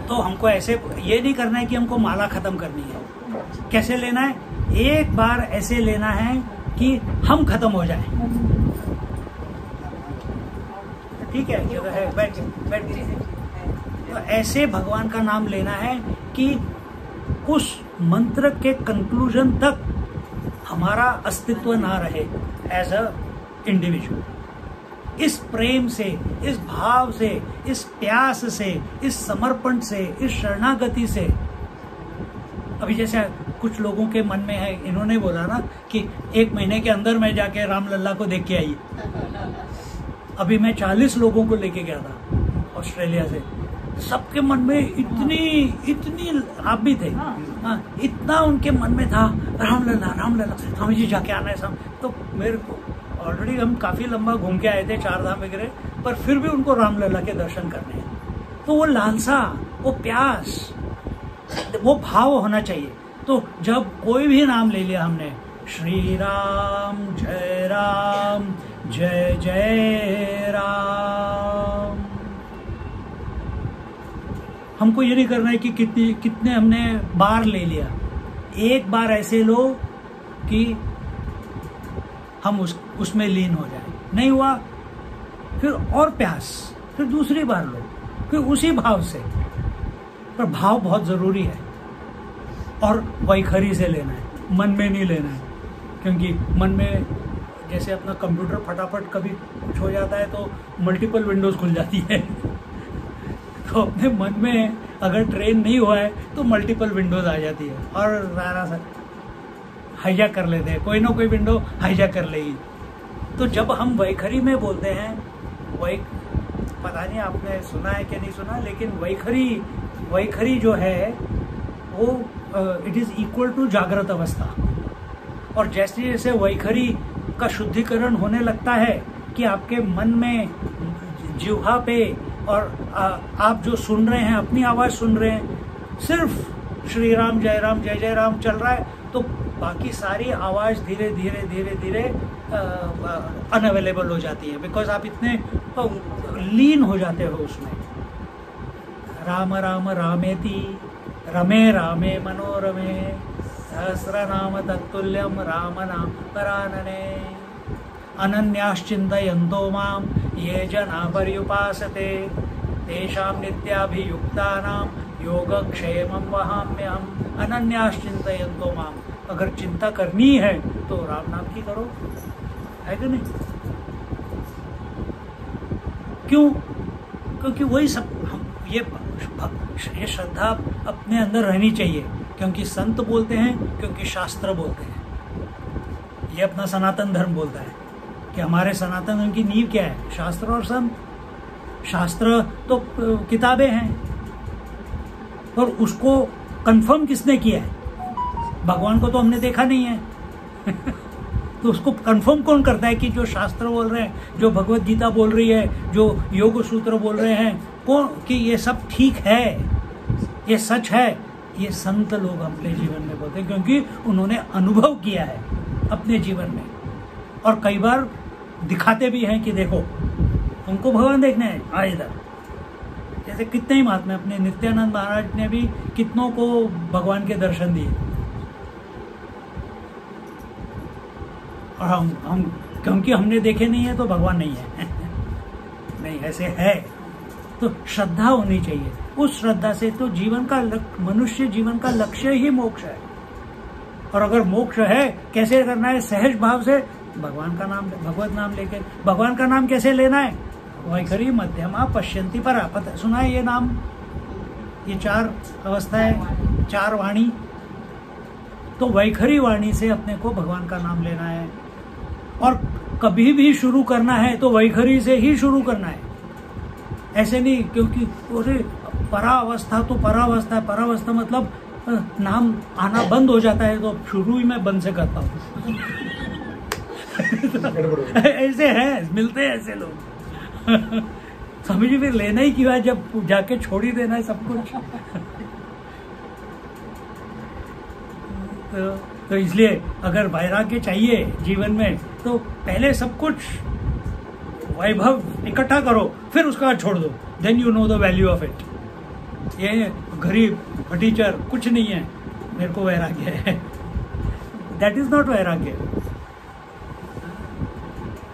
तो हमको ऐसे ये नहीं करना है कि हमको माला खत्म करनी है। कैसे लेना है? एक बार ऐसे लेना है कि हम खत्म हो जाए। ठीक है, जगह है, बैठ। तो ऐसे भगवान का नाम लेना है कि उस मंत्र के कंक्लूजन तक हमारा अस्तित्व ना रहे एज अ इंडिविजुअल। इस प्रेम से, इस भाव से, इस प्यास से, इस समर्पण से, इस शरणागति से। अभी जैसे कुछ लोगों के मन में है, इन्होंने बोला ना कि 1 महीने के अंदर मैं जाके रामलला को देख के आई। अभी मैं 40 लोगों को लेके गया था ऑस्ट्रेलिया से, सबके मन में इतनी आप भी थे, हाँ, इतना उनके मन में था रामलला रामलला, स्वामी जी जाके आना है सब। तो मेरे को ऑलरेडी हम काफी लंबा घूम के आए थे, 4 धाम वगैरह, पर फिर भी उनको रामलला के दर्शन करने हैं। तो वो लालसा, वो प्यास, वो भाव होना चाहिए। तो जब कोई भी नाम ले लिया हमने, श्री राम जय जय राम, हमको ये नहीं करना है कि कितने हमने बार ले लिया। एक बार ऐसे लो कि हम उसमें लीन हो जाए। नहीं हुआ फिर और प्यास, फिर दूसरी बार लो, फिर उसी भाव से। पर भाव बहुत जरूरी है और वैखरी से लेना है, मन में नहीं लेना है। क्योंकि मन में जैसे अपना कंप्यूटर फटाफट कभी कुछ हो जाता है तो मल्टीपल विंडोज खुल जाती है। तो अपने मन में अगर ट्रेन नहीं हुआ है तो मल्टीपल विंडोज आ जाती है और सारा सा हाईजैक कर लेते हैं, कोई ना कोई विंडो हाईजैक कर लेगी। तो जब हम वैखरी में बोलते हैं, पता नहीं आपने सुना है कि नहीं सुना, लेकिन वैखरी जो है वो इट इज इक्वल टू जागृत अवस्था। और जैसे जैसे वैखरी का शुद्धिकरण होने लगता है कि आपके मन में, जिह्वा पे, और आप जो सुन रहे हैं, अपनी आवाज सुन रहे हैं, सिर्फ श्री राम जय राम जय जय राम चल रहा है, तो बाकी सारी आवाज धीरे धीरे धीरे धीरे अनअवेलेबल हो जाती है। बिकॉज आप इतने लीन हो जाते हो उसमें। राम राम रामेति रमे रामे मनोरमे सहस्र नाम तत्तुल्यम राम नाम परानने अनन्याश्चिन्तयन्तो मां ये जना पर्युपासते तेषां नित्याभियुक्तानां योगक्षेमं वहाम्यहम्। अनन्याश्चिन्तयन्तो मां, अगर चिंता करनी है तो राम नाम की करो, है कि नहीं? क्यों? क्योंकि वही सब ये श्रद्धा अपने अंदर रहनी चाहिए। क्योंकि संत बोलते हैं, क्योंकि शास्त्र बोलते हैं। ये अपना सनातन धर्म बोलता है कि हमारे सनातन धर्म की नींव क्या है? शास्त्र और संत। शास्त्र तो किताबें हैं, और उसको कंफर्म किसने किया है? भगवान को तो हमने देखा नहीं है। तो उसको कंफर्म कौन करता है कि जो शास्त्र बोल रहे हैं, जो भगवत गीता बोल रही है, जो योग सूत्र बोल रहे हैं, कौन कि ये सब ठीक है, ये सच है? ये संत लोग अपने जीवन में बोलते हैं, क्योंकि उन्होंने अनुभव किया है अपने जीवन में, और कई बार दिखाते भी हैं कि देखो उनको भगवान देखने हैं, आ इधर। जैसे कितने ही महात्मा, अपने नित्यानंद महाराज ने भी कितनों को भगवान के दर्शन दिए। और हम क्योंकि हमने देखे नहीं है तो भगवान नहीं है। नहीं, ऐसे है। तो श्रद्धा होनी चाहिए। उस श्रद्धा से तो जीवन का मनुष्य जीवन का लक्ष्य ही मोक्ष है। और अगर मोक्ष है, कैसे करना है? सहज भाव से भगवान का नाम, भगवत नाम लेके। भगवान का नाम कैसे लेना है? वैखरी मध्यमा पश्यन्ति परा। पता सुना है ये नाम? ये 4 अवस्थाएं, 4 वाणी। तो वैखरी वाणी से अपने को भगवान का नाम लेना है। और कभी भी शुरू करना है तो वैखरी से ही शुरू करना है। ऐसे नहीं, क्योंकि परावस्था तो परावस्था है। परावस्था मतलब नाम आना बंद हो जाता है, तो शुरू ही मैं बंद से करता हूँ। ऐसे हैं, मिलते हैं ऐसे लोग। समझिए, फिर लेना ही क्यों है जब जाके छोड़ ही देना है सब कुछ। तो इसलिए अगर वैराग्य चाहिए जीवन में तो पहले सब कुछ वैभव इकट्ठा करो, फिर उसका बाद छोड़ दो। Then you know the value of it. ये गरीब फटीचर कुछ नहीं है, मेरे को वैराग्य है। दैट इज नॉट वैराग्य।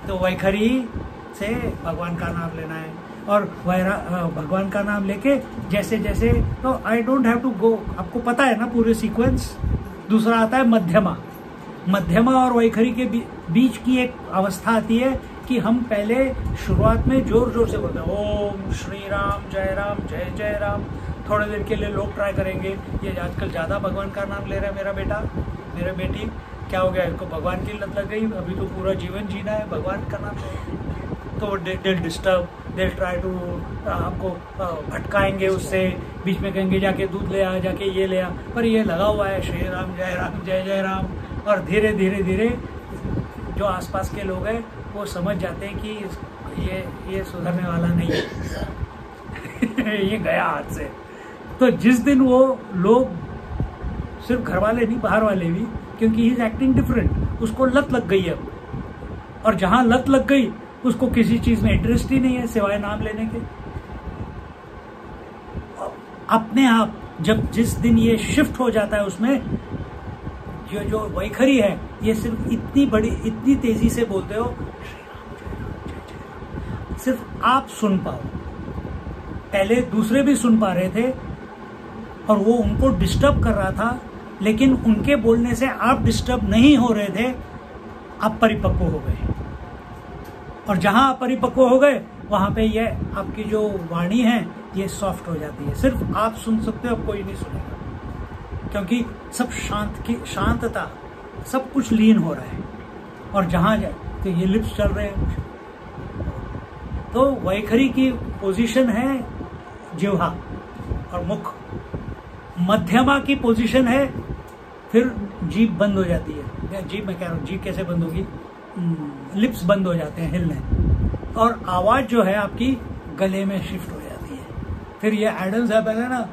तो वैखरी से भगवान का नाम लेना है। और भगवान का नाम लेके जैसे जैसे, तो I don't have to go, आपको पता है ना पूरे सीक्वेंस। दूसरा आता है मध्यमा। मध्यमा और वैखरी के बीच की एक अवस्था आती है कि हम पहले शुरुआत में जोर जोर से बोलते हैं ओम श्री राम जय जय राम। थोड़ी देर के लिए लोग ट्राई करेंगे, ये आजकल ज़्यादा भगवान का नाम ले रहा है मेरा बेटा, मेरे बेटी, क्या हो गया, इनको भगवान की लत लग गई, अभी तो पूरा जीवन जीना है, भगवान का नाम ले। तो दे डिस्टर्ब, दे ट्राई टू, आपको भटकाएंगे उससे, बीच में कहेंगे जाके दूध ले आ, जाके ये ले आ, पर ये लगा हुआ है श्री राम जय जय राम। और धीरे धीरे धीरे जो आसपास के लोग हैं वो समझ जाते हैं कि ये सुधरने वाला नहीं है। ये गया हाथ से। तो जिस दिन वो लोग, सिर्फ घर वाले नहीं बाहर वाले भी, क्योंकि ही इज एक्टिंग डिफरेंट, उसको लत लग गई है। और जहां लत लग गई उसको किसी चीज में इंटरेस्ट ही नहीं है सिवाय नाम लेने के। अपने आप जब जिस दिन ये शिफ्ट हो जाता है उसमें जो वैखरी है ये सिर्फ इतनी तेजी से बोलते हो सिर्फ आप सुन पाओ। पहले दूसरे भी सुन पा रहे थे और वो उनको डिस्टर्ब कर रहा था, लेकिन उनके बोलने से आप डिस्टर्ब नहीं हो रहे थे, आप परिपक्व हो गए। और जहां आप परिपक्व हो गए वहां पे ये आपकी जो वाणी है ये सॉफ्ट हो जाती है। सिर्फ आप सुन सकते हो, अब कोई नहीं सुनेगा, क्योंकि सब शांतता, सब कुछ लीन हो रहा है। और जहां जाए तो ये लिप्स चल रहे हैं। तो वैखरी की पोजीशन है जिह्वा और मुख। मध्यमा की पोजीशन है, फिर जीभ बंद हो जाती है। जीभ में कह रहा हूँ, जीभ कैसे बंद होगी? लिप्स बंद हो जाते हैं हिलने, और आवाज जो है आपकी गले में शिफ्ट हो जाती है। फिर ये एडम्स है पहले ना,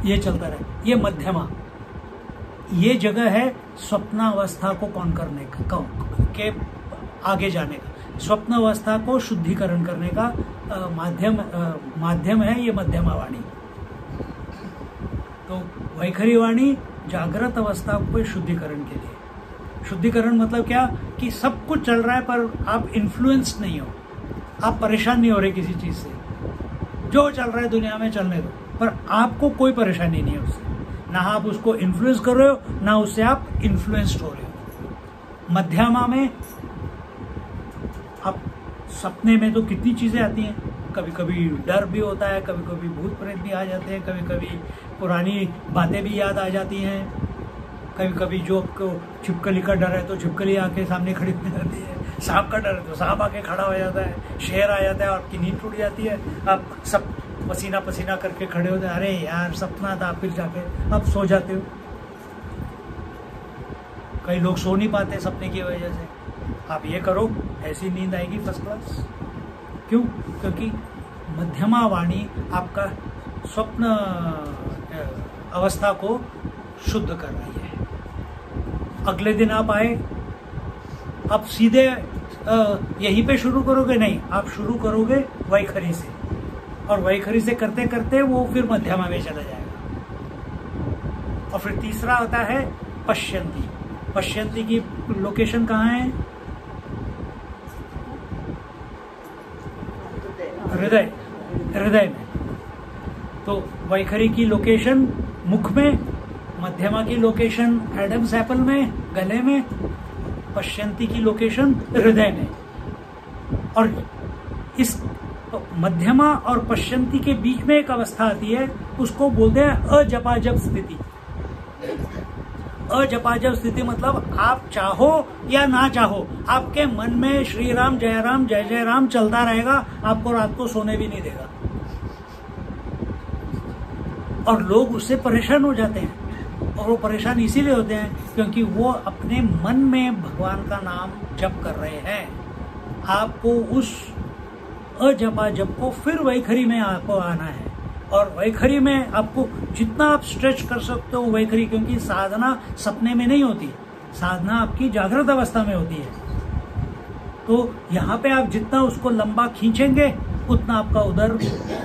ये चलता रहे। ये मध्यमा, ये जगह है स्वप्नावस्था को कौन करने के आगे जाने का, स्वप्नावस्था को शुद्धिकरण करने का माध्यम है ये मध्यमा वाणी। तो वैखरी वाणी जागृत अवस्था को शुद्धिकरण के लिए। शुद्धिकरण मतलब क्या कि सब कुछ चल रहा है पर आप इन्फ्लुएंस्ड नहीं हो, आप परेशान नहीं हो रहे किसी चीज से। जो चल रहा है दुनिया में चलने दो, पर आपको कोई परेशानी नहीं है उससे। ना आप उसको इन्फ्लुएंस कर रहे हो, ना उससे आप इन्फ्लुएंस्ड हो रहे हो। मध्यमा में आप सपने में तो कितनी चीजें आती हैं, कभी कभी डर भी होता है, कभी कभी भूत प्रेत भी आ जाते हैं, कभी कभी पुरानी बातें भी याद आ जाती हैं, कभी कभी जो छिपकली का डर है तो छिपकली आके सामने खड़ी हो जाती है, सांप का डर है तो सांप आके खड़ा हो जाता है, शेर आ जाता है, आपकी नींद टूट जाती है, आप सब पसीना पसीना करके खड़े होते हैं, अरे यार सपना था, फिर जाके आप सो जाते हो। कई लोग सो नहीं पाते सपने की वजह से। आप ये करो, ऐसी नींद आएगी फर्स्ट क्लास। क्यों? क्योंकि मध्यमा वाणी आपका स्वप्न अवस्था को शुद्ध कर रही है। अगले दिन आप आए, आप सीधे यहीं पे शुरू करोगे नहीं, आप शुरू करोगे वैखरी से, और वैखरी से करते करते वो फिर मध्यमा में चला जाएगा। और फिर तीसरा आता है पश्यंती। पश्यंती की लोकेशन कहाँ है? हृदय में। तो वैखरी की लोकेशन मुख में, मध्यमा की लोकेशन एडम्स एप्पल में, गले में, पश्यंती की लोकेशन हृदय में। और इस मध्यमा और पश्यंती के बीच में एक अवस्था आती है, उसको बोलते हैं अजपाजप स्थिति। अजपाजप स्थिति मतलब आप चाहो या ना चाहो, आपके मन में श्री राम जय जय राम चलता रहेगा, आपको रात को सोने भी नहीं देगा। और लोग उससे परेशान हो जाते हैं, और वो परेशान इसीलिए होते हैं क्योंकि वो अपने मन में भगवान का नाम जप कर रहे हैं। आपको उस अजपाजप को फिर वैखरी में आपको आना है, और वैखरी में आपको जितना आप स्ट्रेच कर सकते हो वैखरी, क्योंकि साधना सपने में नहीं होती, साधना आपकी जागृत अवस्था में होती है। तो यहाँ पे आप जितना उसको लंबा खींचेंगे उतना आपका उधर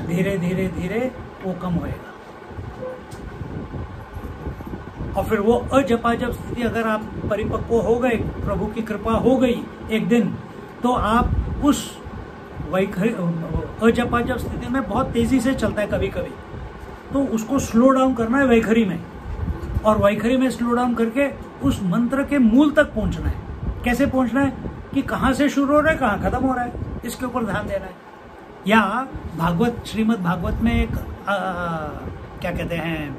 धीरे धीरे धीरे वो कम होएगा। और फिर वो अजपाजप स्थिति अगर आप परिपक्व हो गए, प्रभु की कृपा हो गई एक दिन, तो आप उस अजपाजप स्थिति में बहुत तेजी से चलता है कभी कभी, तो उसको स्लो डाउन करना है वैखरी में, और वैखरी में स्लो डाउन करके उस मंत्र के मूल तक पहुंचना है। कैसे पहुंचना है कि कहां से शुरू हो रहा है, कहां खत्म हो रहा है, इसके ऊपर ध्यान देना है। या भागवत, श्रीमद् भागवत में एक क्या कहते हैं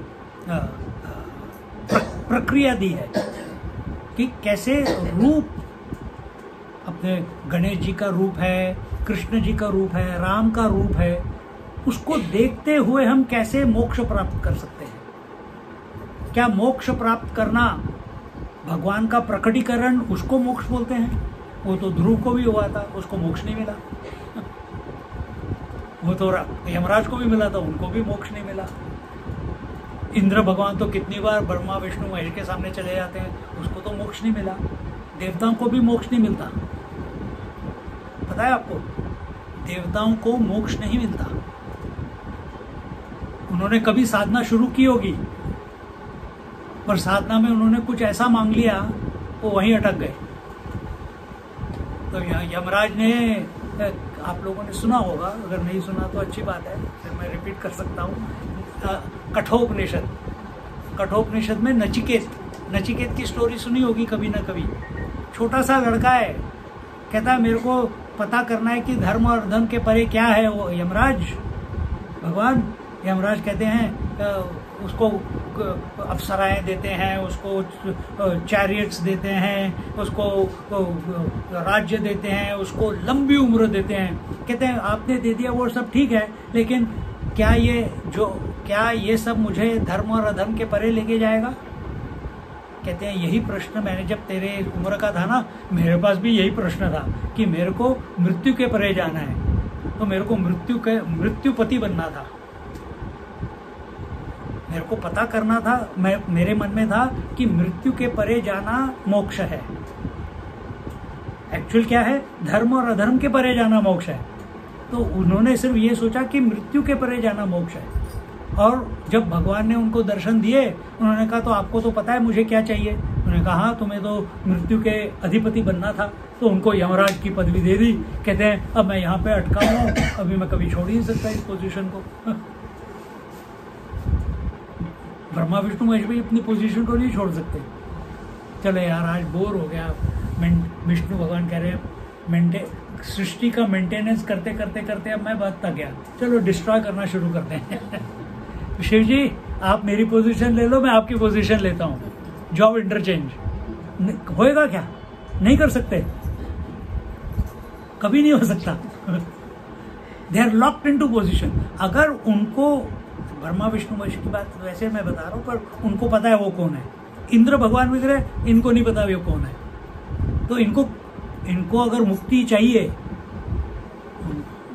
प्रक्रिया दी है कि कैसे रूप, अपने गणेश जी का रूप है, कृष्ण जी का रूप है, राम का रूप है, उसको देखते हुए हम कैसे मोक्ष प्राप्त कर सकते हैं। क्या मोक्ष प्राप्त करना भगवान का प्रकटीकरण, उसको मोक्ष बोलते हैं? वो तो ध्रुव को भी हुआ था, उसको मोक्ष नहीं मिला। वो तो यमराज को भी मिला था, उनको भी मोक्ष नहीं मिला। इंद्र भगवान तो कितनी बार ब्रह्मा विष्णु महेश के सामने चले जाते हैं, उसको तो मोक्ष नहीं मिला। देवताओं को भी मोक्ष नहीं मिलता, पता है आपको? देवताओं को मोक्ष नहीं मिलता। उन्होंने कभी साधना शुरू की होगी, पर साधना में उन्होंने कुछ ऐसा मांग लिया, वो वहीं अटक गए। तो यमराज ने, आप लोगों ने सुना होगा, अगर नहीं सुना तो अच्छी बात है, फिर मैं रिपीट कर सकता हूँ। कठोपनिषद में नचिकेत की स्टोरी सुनी होगी कभी ना कभी। छोटा सा लड़का है, कहता है मेरे को पता करना है कि धर्म और अधर्म के परे क्या है। वो भगवान यमराज कहते हैं उसको अप्सराएं देते हैं, उसको चैरियट्स देते हैं, उसको राज्य देते हैं, उसको लंबी उम्र देते हैं। कहते हैं आपने दे दिया वो सब ठीक है, लेकिन क्या ये सब मुझे धर्म और अधर्म के परे लेके जाएगा? कहते हैं यही प्रश्न मैंने जब तेरे उम्र का था ना, मेरे पास भी यही प्रश्न था कि मेरे को मृत्यु के परे जाना है, तो मेरे को मृत्युपति बनना था। मेरे को पता करना था, मेरे मन में था कि मृत्यु के परे जाना मोक्ष है। एक्चुअल क्या है? धर्म और अधर्म के परे जाना मोक्ष है। तो उन्होंने सिर्फ ये सोचा कि मृत्यु के परे जाना मोक्ष है। और जब भगवान ने उनको दर्शन दिए, उन्होंने कहा तो आपको तो पता है मुझे क्या चाहिए? उन्होंने कहा हाँ, तुम्हें तो मृत्यु के अधिपति बनना था। तो उनको यमराज की पदवी दे दी। कहते हैं अब मैं यहाँ पे अटका हूँ, अभी मैं कभी छोड़ ही नहीं सकता इस पोजीशन को। ब्रह्मा विष्णु महेश भी अपनी पोजीशन को नहीं छोड़ सकते। चलो यार, आज बोर हो गया। विष्णु भगवान कह रहे हैं सृष्टि का मेंटेनेंस करते करते करते अब मैं बहुत थक गया, चलो डिस्ट्रॉय करना शुरू करते हैं। शिव जी आप मेरी पोजीशन ले लो, मैं आपकी पोजीशन लेता हूँ, जॉब इंटरचेंज होएगा क्या? नहीं कर सकते, कभी नहीं हो सकता। They are locked into position. अगर उनको, ब्रह्मा विष्णु महेश की बात वैसे मैं बता रहा हूँ, पर उनको पता है वो कौन है। इंद्र भगवान विग्रह, इनको नहीं पता वो कौन है। तो इनको अगर मुक्ति चाहिए,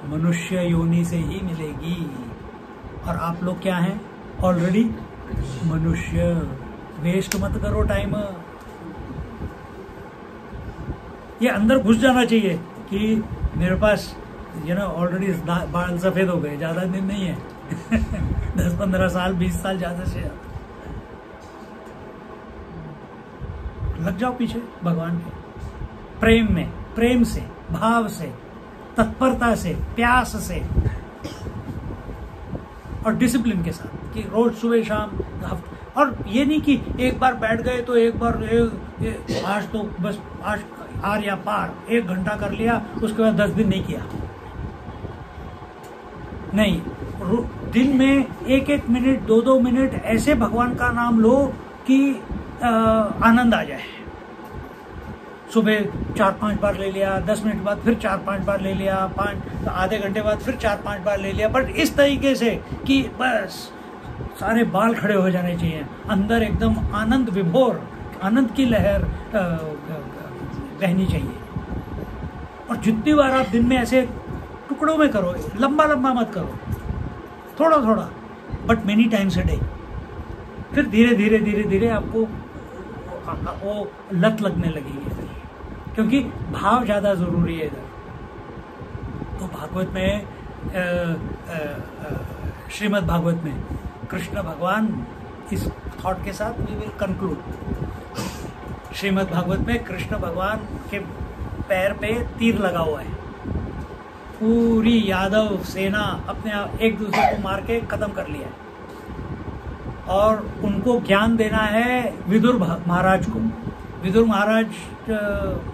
मनुष्य योनि से ही मिलेगी। और आप लोग क्या हैं? ऑलरेडी मनुष्य। वेस्ट मत करो टाइम। ये अंदर घुस जाना चाहिए कि मेरे पास ऑलरेडी बाल सफेद हो गए, ज्यादा दिन नहीं है। 10-15 साल 20 साल ज्यादा से ज्यादा। लग जाओ पीछे भगवान के प्रेम में, प्रेम से, भाव से, तत्परता से, प्यास से और डिसिप्लिन के साथ कि रोज सुबह शाम। और ये नहीं कि एक बार बैठ गए तो एक बार आज तो बस आज आर या पार 1 घंटा कर लिया, उसके बाद 10 दिन नहीं किया। नहीं, दिन में 1-1 मिनट 2-2 मिनट ऐसे भगवान का नाम लो कि आनंद आ जाए। सुबह 4-5 बार ले लिया, 10 मिनट बाद फिर 4-5 बार ले लिया, आधे घंटे बाद फिर 4-5 बार ले लिया, बट इस तरीके से कि बस सारे बाल खड़े हो जाने चाहिए, अंदर एकदम आनंद विभोर, आनंद की लहर बहनी चाहिए। और जितनी बार आप दिन में ऐसे टुकड़ों में करो, लंबा लंबा मत करो, थोड़ा थोड़ा, but many times a day. फिर धीरे धीरे धीरे धीरे आपको वो लत लगने लगेगी, क्योंकि भाव ज्यादा जरूरी है इधर। तो भागवत में, श्रीमद् भागवत में कृष्ण भगवान, इस थॉट के साथ we will conclude. Shrimad Bhagavat में कृष्ण भगवान के पैर पे तीर लगा हुआ है। पूरी यादव सेना अपने एक दूसरे को मार के खत्म कर लिया है, और उनको ज्ञान देना है विदुर महाराज को। विदुर महाराज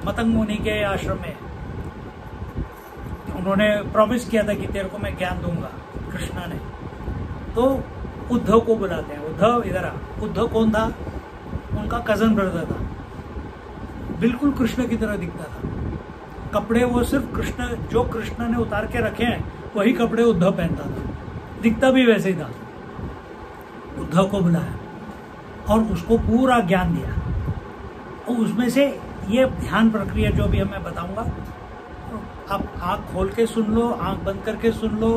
मतंग मुनि के आश्रम में, उन्होंने प्रॉमिस किया था कि तेरे को मैं ज्ञान दूंगा, कृष्णा ने। तो उद्धव को बुलाते हैं, उद्धव इधर आ। उद्धव कौन था? उनका कजन ब्रदर था, बिल्कुल कृष्ण की तरह दिखता था। कपड़े वो सिर्फ कृष्ण, जो कृष्ण ने उतार के रखे हैं वही कपड़े उद्धव पहनता था, दिखता भी वैसे ही था। उद्धव को बुलाया और उसको पूरा ज्ञान दिया। और उसमें से ये ध्यान प्रक्रिया जो भी मैं बताऊंगा, आप आंख खोल के सुन लो, आंख बंद करके सुन लो,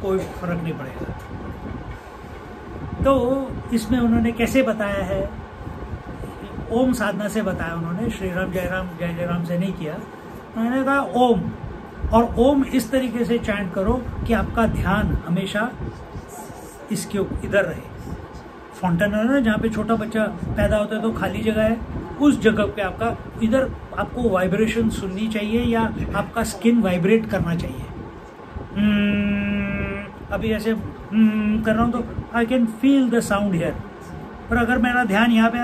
कोई फर्क नहीं पड़ेगा। तो इसमें उन्होंने कैसे बताया है? ओम साधना से बताया उन्होंने। श्री राम जय राम से नहीं किया। उन्होंने कहा ओम, और ओम इस तरीके से चैंट करो कि आपका ध्यान हमेशा इसके इधर रहे। फाउंटेन है ना, जहाँ पे छोटा बच्चा पैदा होता है तो खाली जगह है, उस जगह पे आपका इधर आपको वाइब्रेशन सुननी चाहिए या आपका स्किन वाइब्रेट करना चाहिए। अभी ऐसे कर रहा हूँ तो I can feel the sound here, पर अगर मेरा ध्यान यहाँ पे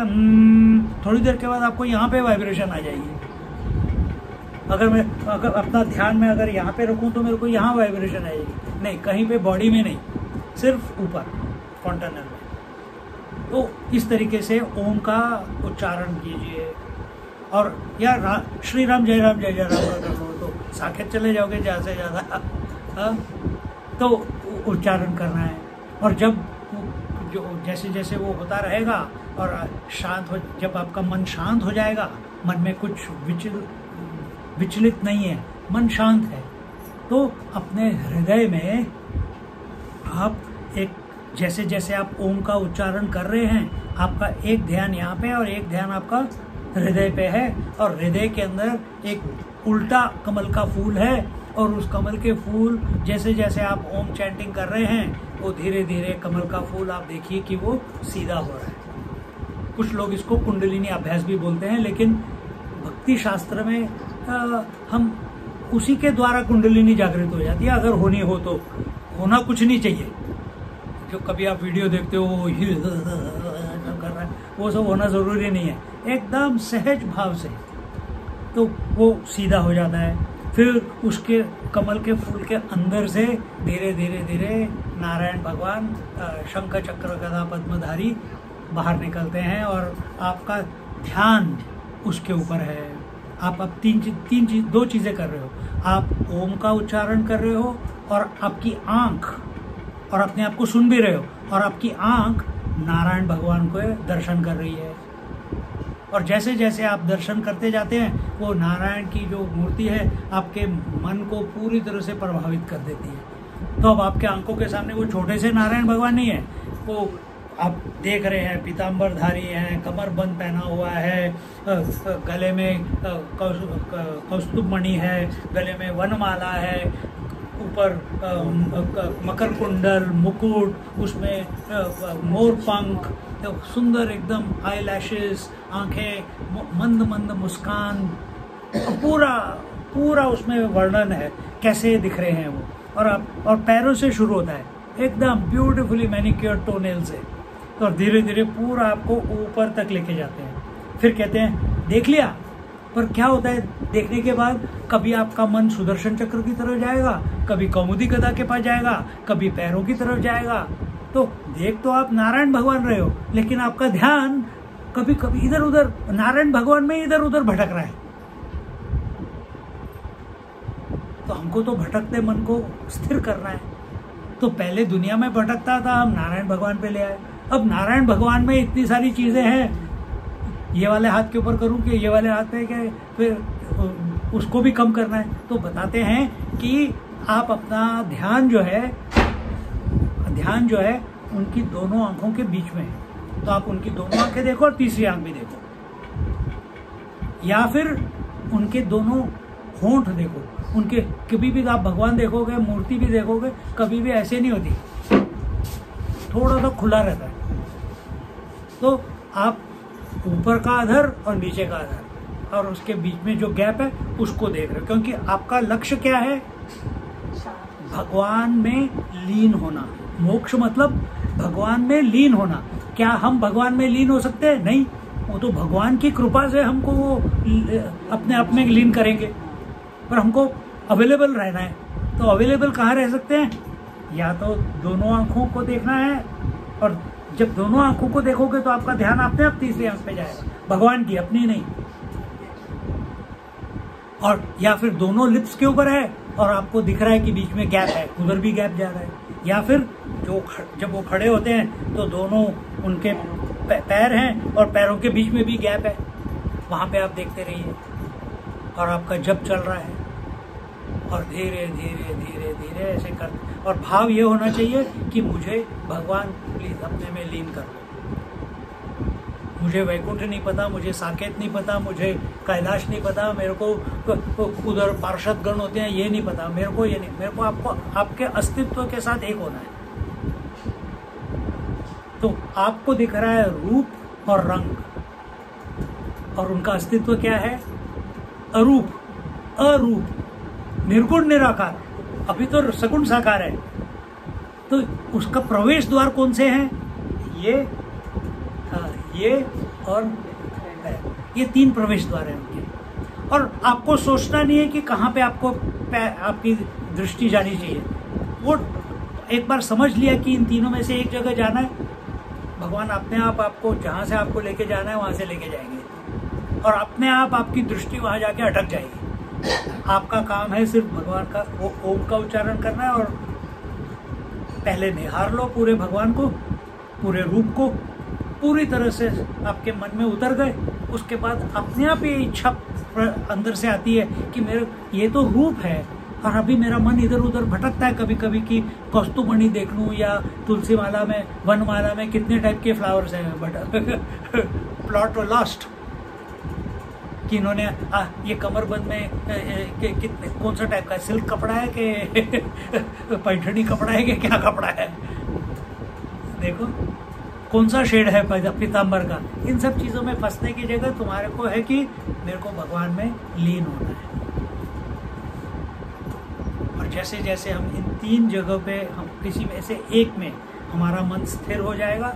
थोड़ी देर के बाद आपको यहाँ पे वाइब्रेशन आ जाएगी। अगर अपना ध्यान में अगर यहाँ पे रखूँ तो मेरे को यहाँ वाइब्रेशन आएगी, नहीं कहीं पे बॉडी में नहीं, सिर्फ ऊपर फाउंटेनल में। तो इस तरीके से ओम का उच्चारण कीजिए। और या श्री राम जय राम जय जय राम कर लो तो साकेत चले जाओगे ज़्यादा से ज़्यादा। तो उच्चारण करना है। और जब जो जैसे जैसे वो होता रहेगा और शांत हो, जब आपका मन शांत हो जाएगा, मन में कुछ विचलित नहीं है, मन शांत है, तो अपने हृदय में आप एक जैसे जैसे आप ओम का उच्चारण कर रहे हैं, आपका एक ध्यान यहाँ पे और एक ध्यान आपका हृदय पे है। और हृदय के अंदर एक उल्टा कमल का फूल है, और उस कमल के फूल जैसे जैसे आप ओम चैंटिंग कर रहे हैं, वो धीरे धीरे कमल का फूल आप देखिए कि वो सीधा हो रहा है। कुछ लोग इसको कुंडलिनी अभ्यास भी बोलते हैं, लेकिन भक्ति शास्त्र में हम उसी के द्वारा कुंडलिनी जागृत हो जाती है। अगर होनी हो तो, होना कुछ नहीं चाहिए। जो कभी आप वीडियो देखते हो वो कर रहा है, वो सब होना जरूरी नहीं है। एकदम सहज भाव से तो वो सीधा हो जाता है। फिर उसके कमल के फूल के अंदर से धीरे धीरे धीरे नारायण भगवान शंख चक्र गदा पद्मधारी बाहर निकलते हैं, और आपका ध्यान उसके ऊपर है। आप अब दो चीजें कर रहे हो। आप ओम का उच्चारण कर रहे हो, और आपकी आंख, और अपने आप को सुन भी रहे हो, और आपकी आंख नारायण भगवान को दर्शन कर रही है। और जैसे जैसे आप दर्शन करते जाते हैं, वो नारायण की जो मूर्ति है आपके मन को पूरी तरह से प्रभावित कर देती है। तो अब आपके आंखों के सामने वो छोटे से नारायण भगवान नहीं है, वो आप देख रहे हैं पीताम्बरधारी हैं, कमरबंद पहना हुआ है, गले में कौस्तुभ मणि है, गले में वनमाला है, ऊपर मकर कुंडल, मुकुट, उसमें मोर पंख, तो सुंदर एकदम आई लैशेस, आंखें, मंद मंद मुस्कान, पूरा उसमें वर्णन है कैसे दिख रहे हैं वो। और पैरों से शुरू होता है, एकदम ब्यूटीफुली मैनिक्योर टोनेल से, तो धीरे धीरे पूरा आपको ऊपर तक लेके जाते हैं। फिर कहते हैं देख लिया। पर क्या होता है देखने के बाद, कभी आपका मन सुदर्शन चक्र की तरफ जाएगा, कभी कौमुदी गदा के पास जाएगा, कभी पैरों की तरफ जाएगा। तो देख तो आप नारायण भगवान रहे हो, लेकिन आपका ध्यान कभी कभी इधर उधर नारायण भगवान में इधर उधर भटक रहा है। तो हमको तो भटकते मन को स्थिर करना है। तो पहले दुनिया में भटकता था, हम नारायण भगवान पे ले आए। अब नारायण भगवान में इतनी सारी चीजें हैं, ये वाले हाथ के ऊपर करूं कि ये वाले हाथ पे क्या, फिर उसको भी कम करना है। तो बताते हैं कि आप अपना ध्यान जो है उनकी दोनों आंखों के बीच में है। तो आप उनकी दोनों आंखें देखो और तीसरी आंख भी देखो, या फिर उनके दोनों होंठ देखो। उनके कभी भी आप भगवान देखोगे, मूर्ति भी देखोगे, कभी भी ऐसे नहीं होती, थोड़ा सा खुला रहता है। तो आप ऊपर का अधर और नीचे का अधर और उसके बीच में जो गैप है उसको देख रहे हो, क्योंकि आपका लक्ष्य क्या है? भगवान में लीन होना। मोक्ष मतलब भगवान में लीन होना। क्या हम भगवान में लीन हो सकते हैं? नहीं, वो तो भगवान की कृपा से हमको वो अपने आप में लीन करेंगे, पर हमको अवेलेबल रहना है। तो अवेलेबल कहाँ रह सकते हैं? या तो दोनों आंखों को देखना है, और जब दोनों आंखों को देखोगे तो आपका ध्यान अपने आप तीसरी आंख पे जाएगा, भगवान की, अपनी नहीं। और या फिर दोनों लिप्स के ऊपर है और आपको दिख रहा है कि बीच में गैप है, उधर भी गैप जा रहा है। या फिर जब वो खड़े होते हैं तो दोनों उनके पैर हैं और पैरों के बीच में भी गैप है, वहां पे आप देखते रहिए। और आपका जप चल रहा है, और धीरे धीरे धीरे धीरे ऐसे कर, और भाव ये होना चाहिए कि मुझे भगवान प्लीज अपने में लीन कर लो। मुझे वैकुंठ नहीं पता, मुझे साकेत नहीं पता, मुझे कैलाश नहीं पता, मेरे को उधर पार्षद गण होते हैं ये नहीं पता, मेरे को ये नहीं, मेरे को आपको आपके अस्तित्व के साथ एक होना है। तो आपको दिख रहा है रूप और रंग, और उनका अस्तित्व क्या है? अरूप, अरूप, निर्गुण निराकार। अभी तो सगुण साकार है। तो उसका प्रवेश द्वार कौन से हैं? ये और ये 3 प्रवेश द्वार हैं उनके। और आपको सोचना नहीं है कि कहाँ पे आपकी दृष्टि जानी चाहिए। वो एक बार समझ लिया कि इन तीनों में से एक जगह जाना है, भगवान अपने आप आपको जहाँ से आपको लेके जाना है वहाँ से लेके जाएंगे, और अपने आप आपकी दृष्टि वहाँ जाके अटक जाएगी। आपका काम है सिर्फ भगवान का ओम का उच्चारण करना है, और पहले निहार लो पूरे भगवान को, पूरे रूप को, पूरी तरह से आपके मन में उतर गए। उसके बाद अपने आप ये इच्छा अंदर से आती है कि मेरे ये तो रूप है, और अभी मेरा मन इधर उधर भटकता है कभी कभी कि कौस्तुभमणि देख लूं, या तुलसी माला में, वनमाला में कितने टाइप के फ्लावर्स हैं, बट प्लॉट लॉस्ट कि इन्होंने ये कमरबंद में कितने कौन सा टाइप का सिल्क कपड़ा है कि पैठनी कपड़ा है कि क्या कपड़ा है, देखो कौन सा शेड है पीताम्बर का। इन सब चीजों में फंसने की जगह तुम्हारे को है कि मेरे को भगवान में लीन होना है। और जैसे जैसे हम इन 3 जगह पे हम किसी में से एक में हमारा मन स्थिर हो जाएगा,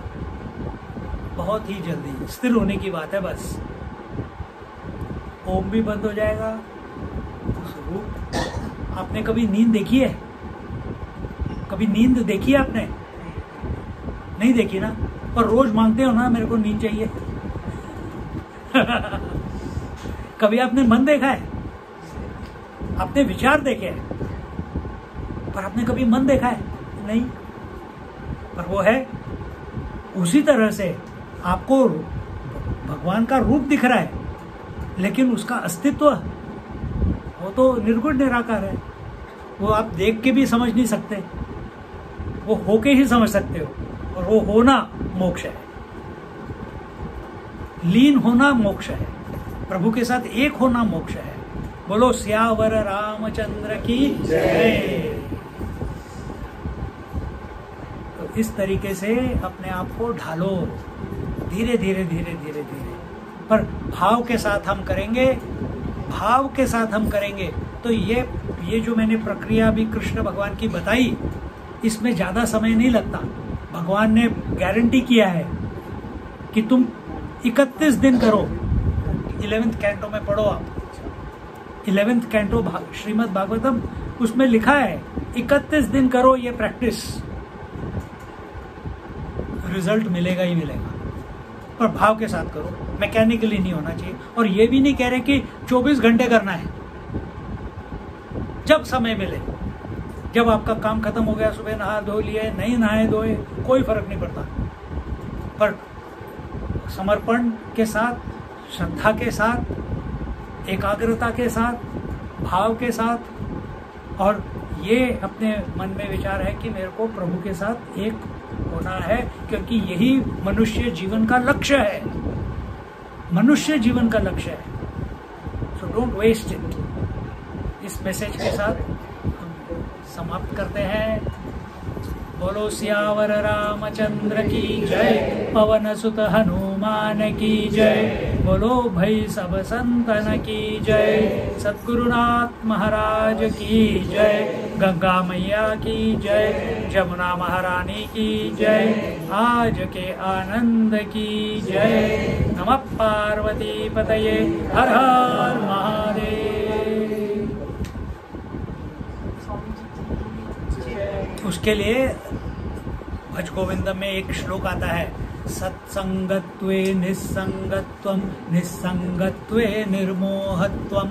बहुत ही जल्दी स्थिर होने की बात है बस, ओम भी बंद हो जाएगा। उस रूप, आपने कभी नींद देखी है? कभी नींद देखी है आपने? नहीं देखी ना, पर रोज मांगते हो ना मेरे को नींद चाहिए। कभी आपने मन देखा है? आपने विचार देखे हैं, पर आपने कभी मन देखा है? नहीं। पर वो है उसी तरह से आपको भगवान का रूप दिख रहा है, लेकिन उसका अस्तित्व वो तो निर्गुण निराकार है। वो आप देख के भी समझ नहीं सकते, वो होके ही समझ सकते हो, और वो होना मोक्ष है, लीन होना मोक्ष है, प्रभु के साथ एक होना मोक्ष है। बोलो सियावर रामचंद्र की जय। तो इस तरीके से अपने आप को ढालो, धीरे धीरे धीरे धीरे धीरे, पर भाव के साथ हम करेंगे, भाव के साथ हम करेंगे तो ये जो मैंने प्रक्रिया भी कृष्ण भगवान की बताई, इसमें ज्यादा समय नहीं लगता। भगवान ने गारंटी किया है कि तुम 31 दिन करो। 11th कैंटो में पढ़ो आप, 11th कैंटो श्रीमद् भागवतम, उसमें लिखा है 31 दिन करो ये प्रैक्टिस, रिजल्ट मिलेगा ही मिलेगा। पर भाव के साथ करो, मैकेनिकली नहीं होना चाहिए। और ये भी नहीं कह रहे कि 24 घंटे करना है, जब समय मिले, जब आपका काम खत्म हो गया, सुबह नहा धो लिए, नहीं नहाए धोए, कोई फर्क नहीं पड़ता, पर समर्पण के साथ, श्रद्धा के साथ, एकाग्रता के साथ, भाव के साथ, और ये अपने मन में विचार है कि मेरे को प्रभु के साथ एक होना है, क्योंकि यही मनुष्य जीवन का लक्ष्य है, मनुष्य जीवन का लक्ष्य है। So don't waste it. इस मैसेज के साथ हम समाप्त करते हैं। बोलो सियावर रामचंद्र की जय, पवन सुत हनुमान की जय, बोलो भाई सब संतन की जय, सद्गुरुनाथ महाराज की जय, गंगा मैया की जय, जमुना महारानी की जय, आज के आनंद की जय। नमः पार्वती पतये, हर हर महादेव। उसके लिए भज गोविंदम में एक श्लोक आता है, सत्संगत्वे निस्संगत्वम, निस्संगत्वे निर्मोहत्वम,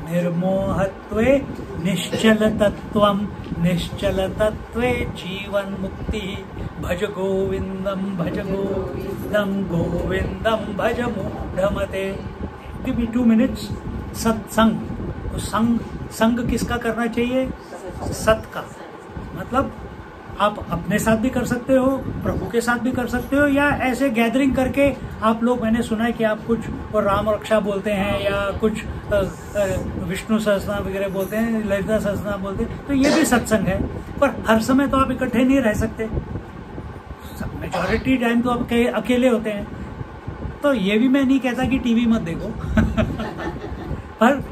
निर्मोहत्वे निश्चलतत्वम, निश्चलतत्वे जीवन मुक्ति। भज गोविंदम भज गोविंदम, गोविंदम भज मूढ़मते। Give me 2 minutes. सत्संग, तो संग किसका करना चाहिए? सत का, मतलब आप अपने साथ भी कर सकते हो, प्रभु के साथ भी कर सकते हो, या ऐसे गैदरिंग करके आप लोग, मैंने सुना है कि आप कुछ राम रक्षा बोलते हैं, या कुछ विष्णु सहस्रनाम वगैरह बोलते हैं, ललिता सहस्रनाम बोलते हैं, तो ये भी सत्संग है। पर हर समय तो आप इकट्ठे नहीं रह सकते। मेजॉरिटी टाइम तो अब अकेले होते हैं। तो ये भी मैं नहीं कहता कि टीवी मत देखो पर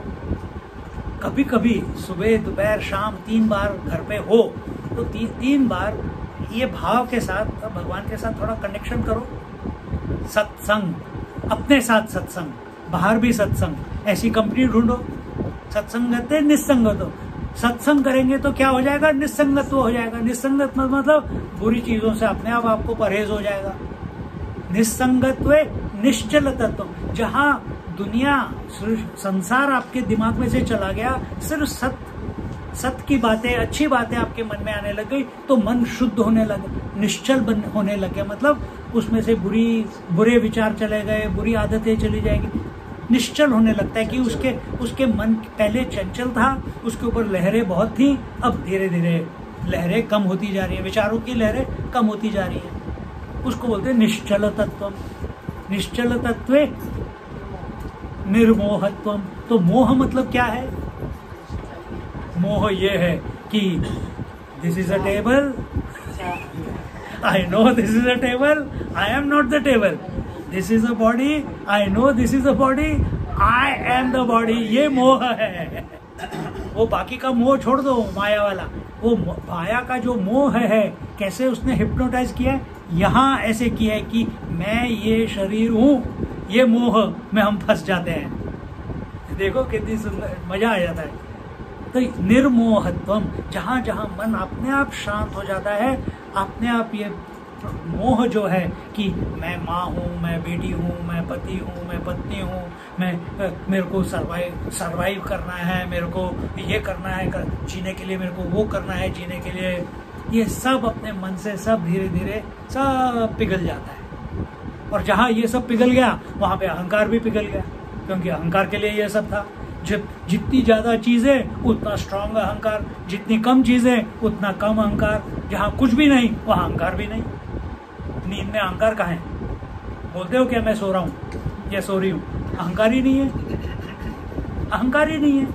कभी कभी सुबह दोपहर शाम 3 बार घर पे हो तो 3 बार ये भाव के साथ भगवान के साथ थोड़ा कनेक्शन करो। सत्संग, अपने साथ सत्संग, बाहर भी सत्संग, ऐसी कंपनी ढूंढो। सत्संगत निस्संगत हो, सत्संग करेंगे तो क्या हो जाएगा? निस्संगत्व हो जाएगा। निस्संगत मतलब बुरी चीजों से अपने आप आपको परहेज हो जाएगा। निस्संगत्व निश्चल तत्व, जहां दुनिया संसार आपके दिमाग में से चला गया, सिर्फ सत्य की बातें, अच्छी बातें आपके मन में आने लग गई तो मन शुद्ध होने लगा, निश्चल होने लग गया। मतलब उसमें से बुरे विचार चले गए, बुरी आदतें चली जाएगी, निश्चल होने लगता है कि उसके मन पहले चंचल था, उसके ऊपर लहरें बहुत थी, अब धीरे धीरे लहरें कम होती जा रही है, विचारों की लहरें कम होती जा रही है। उसको बोलते हैं निश्चल तत्व। निश्चल तत्व निर्मोहत्वम। तो मोह मतलब क्या है? मोह ये है कि this is a table, I know this is a table, I am not the table. This is a body, I know this is a body, I am the body. ये मोह है। वो बाकी का मोह छोड़ दो, माया वाला। वो माया का जो मोह है, कैसे उसने हिप्नोटाइज किया है, यहाँ ऐसे किया है कि मैं ये शरीर हूँ, ये मोह में हम फंस जाते हैं। देखो कितनी सुंदर, मजा आ जाता है। तो निर्मोहत्वम, जहां जहां मन अपने आप शांत हो जाता है, अपने आप ये मोह जो है कि मैं माँ हूँ, मैं बेटी हूँ, मैं पति हूँ, मैं पत्नी हूँ, मेरे को सरवाइव करना है, मेरे को ये करना है, जीने के लिए मेरे को वो करना है, जीने के लिए, ये सब अपने मन से सब धीरे धीरे सब पिघल जाता है। और जहाँ ये सब पिघल गया वहाँ पे अहंकार भी पिघल गया, क्योंकि अहंकार के लिए ये सब था। जितनी ज्यादा चीजें उतना स्ट्रांग अहंकार, जितनी कम चीजें उतना कम अहंकार। जहाँ कुछ भी नहीं वहाँ अहंकार भी नहीं। नींद में अहंकार कहाँ है? बोलते हो क्या मैं सो रहा हूँ या सो रही हूँ? अहंकार ही नहीं है, अहंकार ही नहीं है।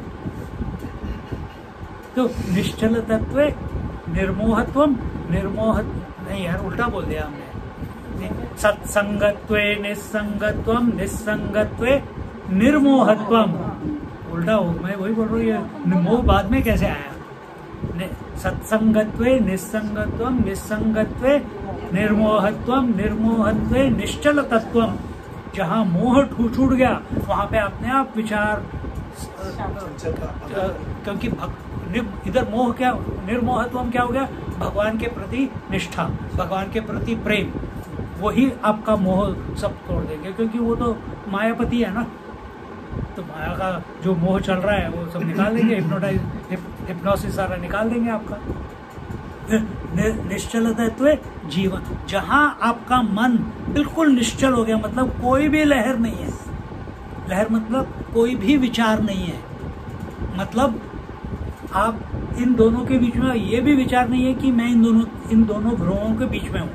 तो निश्चल तत्व निर्मोहत्वम, नहीं यार उल्टा बोल दिया हमने। सत्संगत्वे निस्संगत्वम, निस्संगत्वे निर्मोहत्वम, उल्टा हो। मैं वही बोल रहा हूँ, मोह बाद में कैसे आया? सत्संगत्वे निस्संगत्वम, निस्संगत्वे निर्मोहत्वम, निर्मोहत्वे निश्चल तत्वम। जहाँ मोह छूट गया वहाँ पे अपने आप विचार, क्योंकि इधर मोह क्या, निर्मोहत्वम क्या हो गया? भगवान के प्रति निष्ठा, भगवान के प्रति प्रेम, वही आपका मोह सब तोड़ देंगे। क्योंकि वो तो मायापति है ना, तो माया का जो मोह चल रहा है वो सब निकाल देंगे, हिप्नोसिस सारा निकाल देंगे आपका। निश्चल तत्व जीवन, जहां आपका मन बिल्कुल निश्चल हो गया, मतलब कोई भी लहर नहीं है। लहर मतलब कोई भी विचार नहीं है, मतलब आप इन दोनों के बीच में, ये भी विचार नहीं है कि मैं इन दोनों भ्रुवों के बीच में हूँ,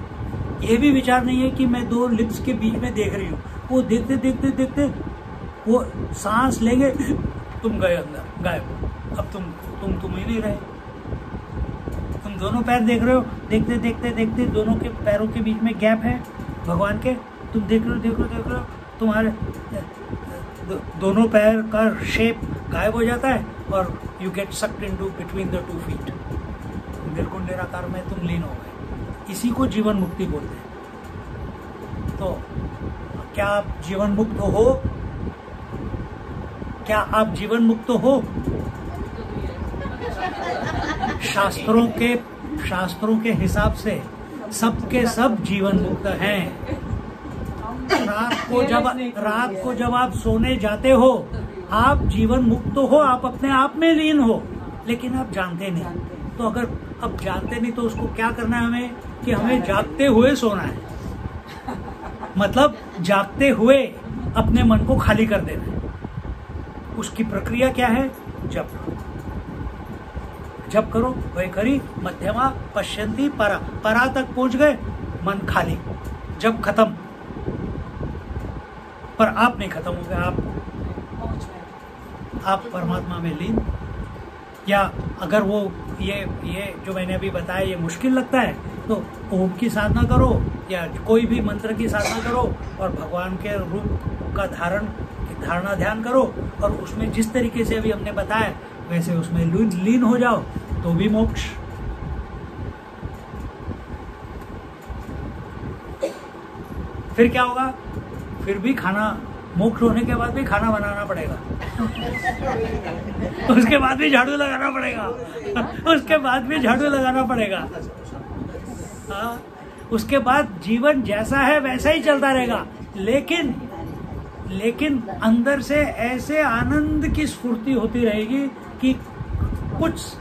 ये भी विचार नहीं है कि मैं दो लिप्स के बीच में देख रही हूँ। वो देखते देखते देखते वो सांस लेंगे, तुम गए अंदर, गायब। अब तुम ही नहीं रहे। तुम दोनों पैर देख रहे हो, देखते देखते देखते दोनों के पैरों के बीच में गैप है भगवान के, तुम देख रहे हो, तुम्हारे दोनों पैर का शेप गायब हो जाता है और you get sucked into between the 2 feet. निर्गुण निराकार में तुम लीन हो गए। इसी को जीवन मुक्ति बोलते हैं। तो क्या आप जीवन मुक्त हो? क्या आप जीवन मुक्त हो? शास्त्रों के हिसाब से सबके सब जीवन मुक्त हैं। रात को जब आप सोने जाते हो, आप जीवन मुक्त हो, आप अपने आप में लीन हो, लेकिन आप जानते नहीं। तो अगर अब जानते नहीं तो उसको क्या करना है हमें, कि हमें जागते हुए सोना है। मतलब जागते हुए अपने मन को खाली कर देना है। उसकी प्रक्रिया क्या है? जप करो, वैखरी मध्यमा पश्यंती परा। परा तक पहुंच गए, मन खाली, जब खत्म। पर आप नहीं खत्म हो गए, आप परमात्मा में लीन। या अगर वो ये जो मैंने अभी बताया ये मुश्किल लगता है, तो ओम की साधना करो, या कोई भी मंत्र की साधना करो और भगवान के रूप का धारणा ध्यान करो और उसमें जिस तरीके से अभी हमने बताया वैसे उसमें लीन हो जाओ तो भी मोक्ष। फिर क्या होगा? फिर भी खाना, मोक्ष होने के बाद भी खाना बनाना पड़ेगा उसके बाद भी झाड़ू लगाना पड़ेगा उसके बाद भी झाड़ू लगाना पड़ेगा। हाँ, उसके बाद जीवन जैसा है वैसा ही चलता रहेगा, लेकिन अंदर से ऐसे आनंद की स्फूर्ति होती रहेगी कि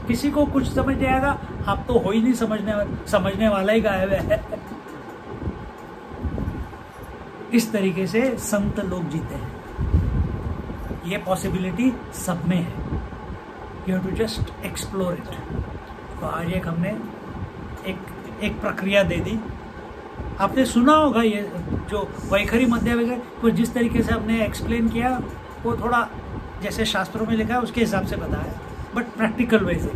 किसी को कुछ समझ नहीं आएगा, आप तो हो ही नहीं समझने वाला ही गायब है। इस तरीके से संत लोग जीते हैं। ये पॉसिबिलिटी सब में है, you have to just explore it. तो आज हमने एक प्रक्रिया दे दी। आपने सुना होगा ये जो वैखरी मध्य वगैरह को जिस तरीके से हमने एक्सप्लेन किया वो थोड़ा जैसे शास्त्रों में लिखा है उसके हिसाब से बताया, बट प्रैक्टिकल वे से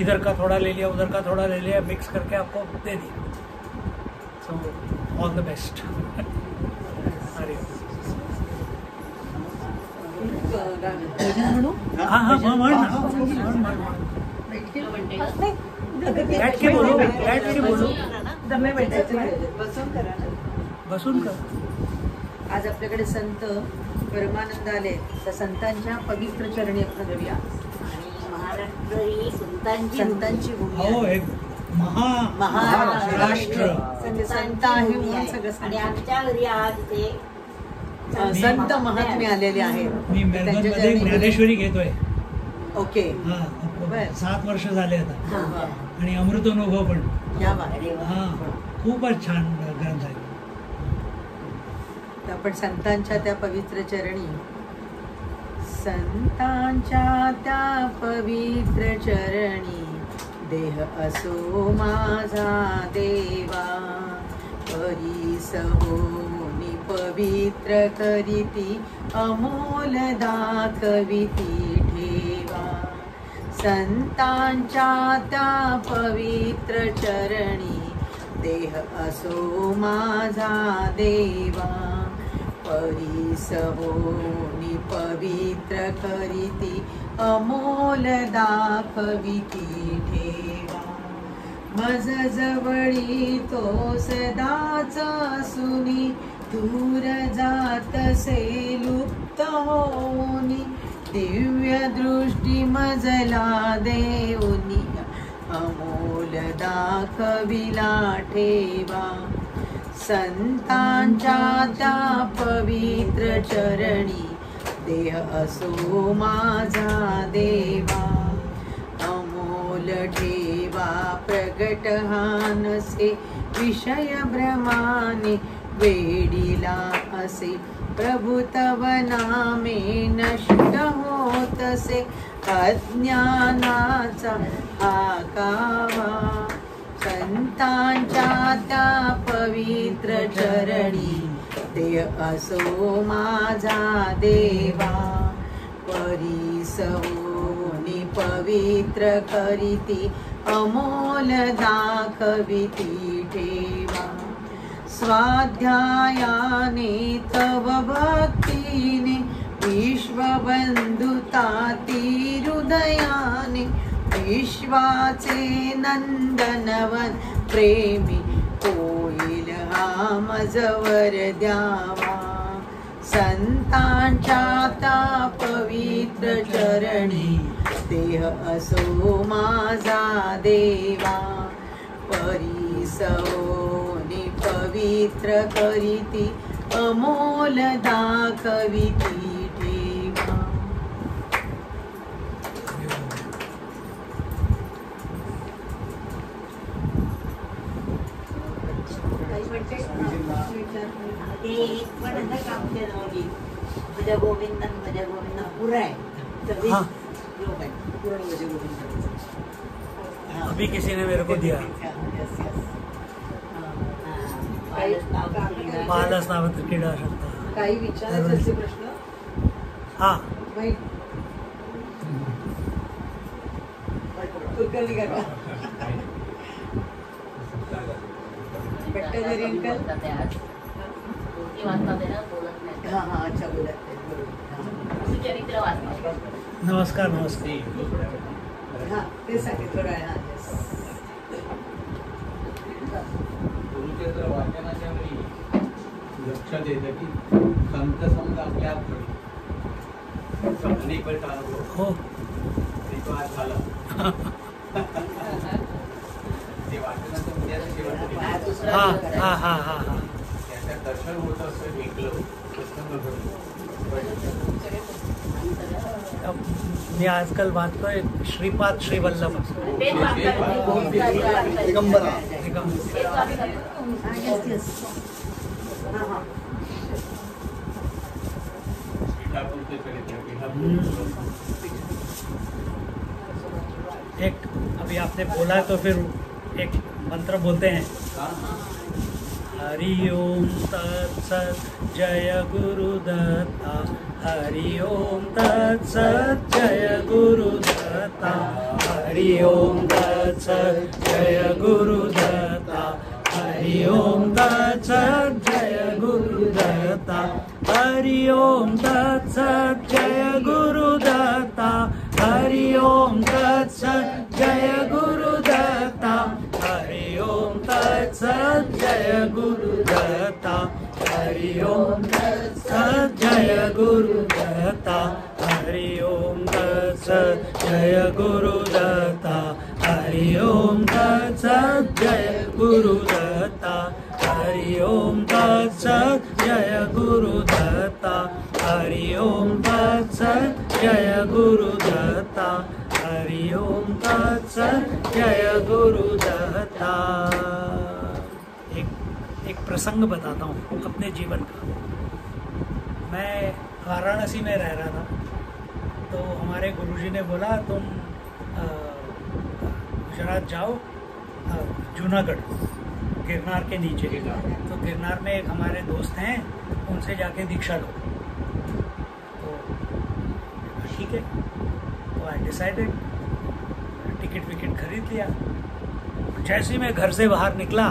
इधर का थोड़ा ले लिया उधर का थोड़ा ले लिया, मिक्स करके आपको दे दिया। So all the best. अरे हाँ बैठ के बोलो बसून कर। आज आपल्याकडे संत परमानंद आले, त्या संतांच्या पवित्र चरणी आपण जाऊया। आणि महाराष्ट्र ही संतांची भूमी हो, एक महाराष्ट्र संत आहे म्हणून सगळं आणि आमच्या घरी आज ते संत महात्मे आलेले आहेत। मी मेलबर्न मध्ये ज्ञानेश्वरी घेतोय। ओके, हा, 7 वर्ष झाले आता हा, आणि अमृतानुभव पण। या बात। हा, खूपच छान ग्रंथ आहे। तर आपण संतांच्या त्या पवित्र चरणी, संतांच्या त्या पवित्र चरणी देह असो माझा देवा, परीस होनी पवित्र करीती अमोल दाखविती ठेवा। संतांच्या त्या पवित्र चरणी देह असो माझा देवा, परीस होनी पवित्र करीती अमोल दाखविती ठेवा। मज जवळी तो सदाच असूनी, दूर जातसे लुप्त होनी, दिव्य दृष्टी मजला देऊनी अमोल दाखविला ठेवा। संतांच्या त्या पवित्र चरणी देह असो माझा देवा, अमोल ठेवा प्रगट हानसे विषय भ्रमाने वेडीला असे, प्रभु तव नामे नष्ट होतसे अज्ञानाचा हाकावा। संतांच्या त्या पवित्र चरणी देह असो माझा देवा, परीस होनी पवित्र करीती अमोल दाखविती ठेवा। स्वाध्यायाने तव भक्तीने विश्वबंधुताती हृदयाने, विश्वाचे नंदनवन प्रेमी होईल हा मजवर द्यावा। संतांच्या त्या पवित्र चरणी देह असो माझा देवा, परीस होनी पवित्र करीती अमोल दाखविती ठेवा। ते एक पण असं आमच्या जवळी भज गोविंदन पुरं आहे, सगळी हाँ। लोक आहेत पूर्ण भज गोविंदन। अभी किसी ने मेरे को दिया बालस नावत क्रीडा शकता। काही विचारायचे असते प्रश्न? हाँ, माहित कुलकर्णी काका पट्टधरी अंकल गोष्टी वाचतात आहे ना, बोलत नाही. हां हां अच्छा बोलत नाही, बरोबर. चरित्र वाचतात. नमस्कार नमस्कार. हां ते सांगे थोडं आहे. हां येस. गुरुचरित्र वाचनाच्या वेळी लक्षात येतं की संत समज आपल्या हात पडले. अनेक वेळचा अनुभव हो तो आज झाला. ते वाचनाचं उद्याचं शेवटचं दिवस. हा हा हा हा हा. त्याचं दर्शन होतं असं ऐकलं प्रसन्न घडलं. मी आजकाल वाचतोय श्रीपाद श्रीवल्लभ. तेच वाचतात. दिगंबरा. तेच वाचतात. हां येस येस. हां हां पिठापूरचं चरित्र, पिठापूर. एक अभी आपने बोला तो फिर एक मंत्र बोलते हैं. हरि ओम तत्सत जय गुरुदत्ता. हरि ओम तत्सत जय गुरुदत्ता. हरि ओम तत्सत जय गुरुदत्ता. हरि ओम तत्सत जय गुरुदत्ता. हरि ओम तत्सत जय गुरुदत्ता. हरि ओम तत्सत जय गुरुदत्ता. हरि ओम तत्सत जय गुरुदत्ता. हरि ओम तत्सत जय गुरुदत्ता. हरि ओम तत्सत जय गुरुदत्ता. हरि ओम तत्सत जय गुरुदत्ता. हरि ओम तत्सत जय गुरुदत्ता. हरि ओम तत्सत जय गुरुदत्ता. हरि ओम तत्सत जय गुरुदत्ता. एक प्रसंग बताता हूँ अपने जीवन का. मैं वाराणसी में रह रहा था, तो हमारे गुरुजी ने बोला तुम गुजरात जाओ, जूनागढ़ गिरनार के नीचे. तो गिरनार में एक हमारे दोस्त हैं, उनसे जाके दीक्षा लो. तो ठीक है, तो आई डिसाइडेड, टिकट विकेट खरीद लिया. जैसे ही मैं घर से बाहर निकला,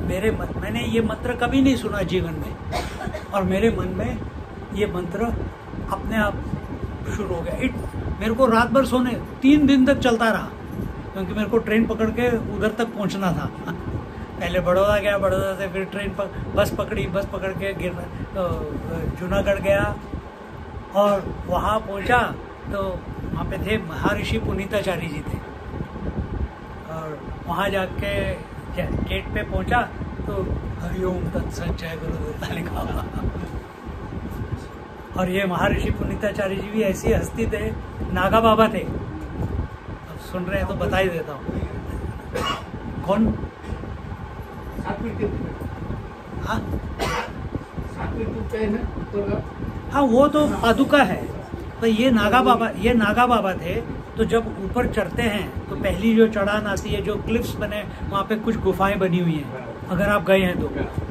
मैंने ये मंत्र कभी नहीं सुना जीवन में, और मेरे मन में ये मंत्र अपने आप शुरू हो गया. मेरे को रात भर सोने 3 दिन तक चलता रहा, क्योंकि मेरे को ट्रेन पकड़ के उधर तक पहुंचना था. पहले बड़ौदा गया, बड़ौदा से फिर बस पकड़ी, बस पकड़ के जूनागढ़ गया, और वहाँ पहुँचा तो वहाँ पे थे महर्षि पुनीताचार्य जी थे. और वहाँ जाके गेट पे पहुँचा तो हरिओम तत्सत जय गुरुदत्ता लिखा हुआ. और ये महर्षि पुनीताचार्य जी भी ऐसी हस्ती थे, नागा बाबा थे. अब सुन रहे हैं तो बता ही देता हूँ. कौन? हाँ वो तो पादुका है. तो ये नागा बाबा थे. तो जब ऊपर चढ़ते हैं तो पहली जो चढ़ान आती है, जो क्लिफ्स बने, वहाँ पे कुछ गुफाएं बनी हुई हैं, अगर आप गए हैं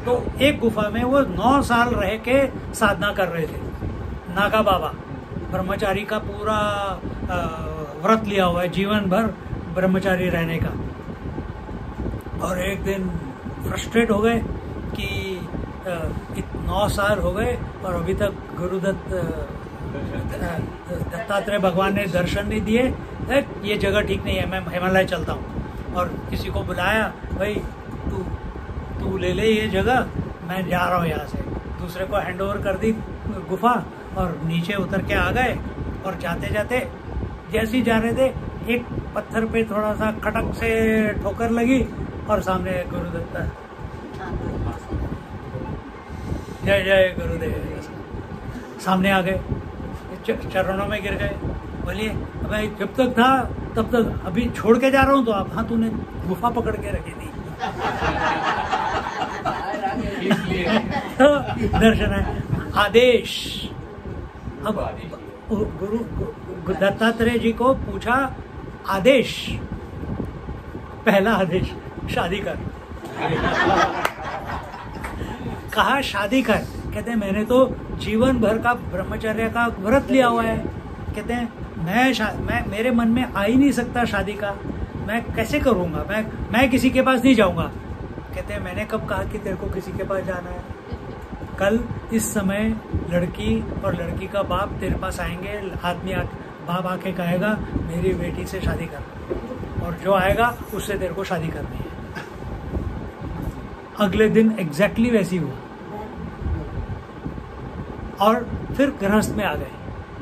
तो एक गुफा में वो 9 साल रह के साधना कर रहे थे. नागा बाबा ब्रह्मचारी का पूरा व्रत लिया हुआ है, जीवन भर ब्रह्मचारी रहने का. और एक दिन फ्रस्ट्रेट हो गए कि 9 साल हो गए और अभी तक दत्तात्रेय भगवान ने दर्शन नहीं दिए. ये जगह ठीक नहीं है, मैं हिमालय चलता हूँ. और किसी को बुलाया, भाई तू ले ले ये जगह, मैं जा रहा हूँ यहाँ से. दूसरे को हैंड ओवर कर दी गुफा, और नीचे उतर के आ गए. और जाते जाते जैसे ही जा रहे थे, एक पत्थर पे थोड़ा सा खटक से ठोकर लगी, और सामने गुरुदत्ता, जय जय गुरुदेव, सामने आ गए, चरणों में गिर गए. बोलिए भाई, जब तक था तब तक, अभी छोड़ के जा रहा हूँ तो आप, हाँ तूने गुफा पकड़ के रखी थी. तो दर्शन है आदेश. अब गुरु दत्तात्रेय जी को पूछा आदेश, पहला आदेश शादी कर. कहा शादी कर. कहते हैं मैंने तो जीवन भर का ब्रह्मचर्य का व्रत लिया हुआ है. कहते हैं मैं मेरे मन में आ ही नहीं सकता शादी का, मैं कैसे करूँगा, मैं किसी के पास नहीं जाऊँगा. कहते हैं मैंने कब कहा कि तेरे को किसी के पास जाना है? कल इस समय लड़की और लड़की का बाप तेरे पास आएंगे, बाप आके कहेगा मेरी बेटी से शादी कर, और जो आएगा उससे तेरे को शादी करनी है। अगले दिन एग्जैक्टली वैसी हुआ, और फिर गृहस्थ में आ गए,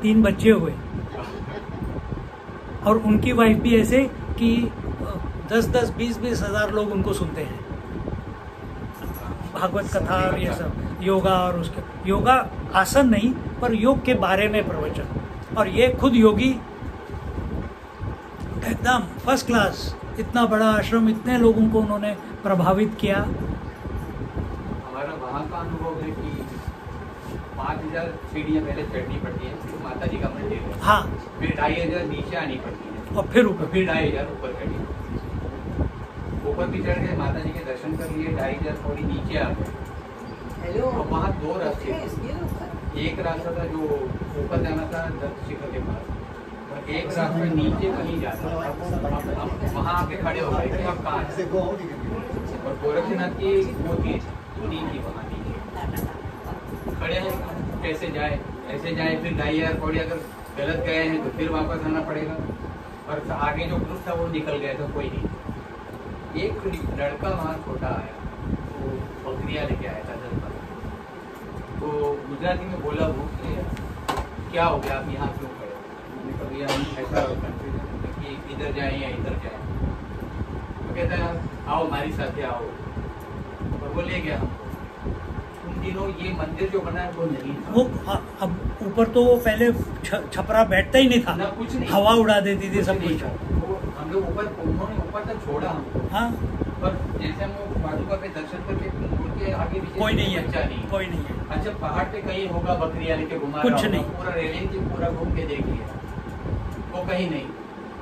3 बच्चे हुए, और उनकी वाइफ भी ऐसे कि 10-10, 20-20 हजार लोग उनको सुनते हैं, भागवत कथा और ये सब, योगा, और उसके योगा आसन नहीं पर योग के बारे में प्रवचन, और ये खुद योगी एकदम फर्स्ट क्लास, इतना बड़ा आश्रम, इतने लोगों को उन्होंने प्रभावित किया। हमारा वहाँ का अनुभव है कि 5000 सीढ़ियाँ पहले चढ़नी पड़ती है, फिर माता जी का मंदिर है, हाँ, फिर 2500 नीचे आनी पड़ती है, और फिर ऊपर, फिर 2500 ऊपर चढ़ी, ऊपर भी चढ़ गए, माता जी के दर्शन कर लिए, 2500 थोड़ी नीचे आ गए। हेलो, और वहाँ 2 रास्ते थे, एक रास्ता था जो ऊपर जाना था दत्त शिखर के पास, और एक रास्ता नीचे कहीं जाना था। वहाँ आके खड़े हो गए कि अब कहाँ है, और गोरखनाथ की वो थी वहाँ नीचे खड़े हैं, कैसे जाए, ऐसे जाए, फिर 2500 थोड़ी अगर गलत गए हैं तो फिर वापस आना पड़ेगा, और आगे जो ग्रुप था वो निकल गया था, कोई नहीं। एक लड़का वहाँ छोटा आया, वो बकरियाँ लेके आया था 10-12, तो गुजराती में बोला वो कि क्या हो गया, आप यहाँ क्यों खड़े? मैंने कहा भैया हम ऐसा कंफ्यूजन कि इधर जाए या इधर जाए, तो कहता है आओ हमारी साथ आओ, और वो ले गया हमको। उन दिनों ये मंदिर जो बना है वो नहीं था, वो अब ऊपर तो वो पहले छपरा बैठता ही नहीं था, ना कुछ नहीं, हवा उड़ा देती थी सब नहीं कुछ। था। वो हम लोग ऊपर, उन्होंने ऊपर तक छोड़ा हमको, हाँ, पर जैसे हम लोग पादुका पे दर्शन करके मुड़ के आगे पीछे कोई नहीं है, बच्चा नहीं, कोई नहीं है, अच्छा पहाड़ पे कहीं होगा बकरियां लेके घुमा कुछ रहा होगा, नहीं। पूरा रेलिंग की पूरा घूम के देख लिया, वो कहीं नहीं।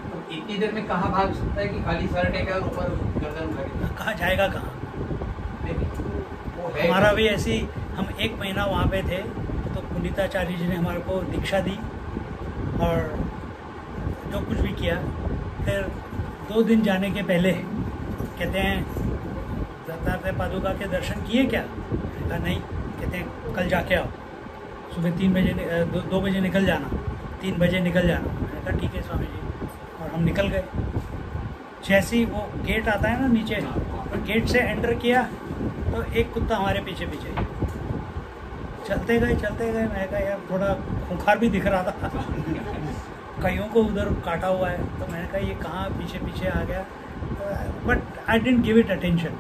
तो इतनी देर में कहाँ भाग सकता है कि खाली सर टेका और ऊपर गर्दन उठाके, कहाँ जाएगा कहाँ? वो है हमारा भी ऐसी, हम 1 महीना वहाँ पे थे, तो पुनीताचार्य जी ने हमारे को दीक्षा दी और जो कुछ भी किया। फिर 2 दिन जाने के पहले कहते हैं दत्तात्रेय पादुका के दर्शन किए क्या? कहा नहीं। कहते हैं कल जाके आओ, सुबह 3 बजे 2 बजे निकल जाना, 3 बजे निकल जाना। मैंने कहा ठीक है स्वामी जी, और हम निकल गए। जैसे ही वो गेट आता है ना नीचे, और गेट से एंटर किया तो एक कुत्ता हमारे पीछे पीछे, चलते गए चलते गए। मैं कहा यार थोड़ा खुंखार भी दिख रहा था कईयों को उधर काटा हुआ है, तो मैंने कहा ये कहाँ पीछे पीछे आ गया, but I didn't give it attention.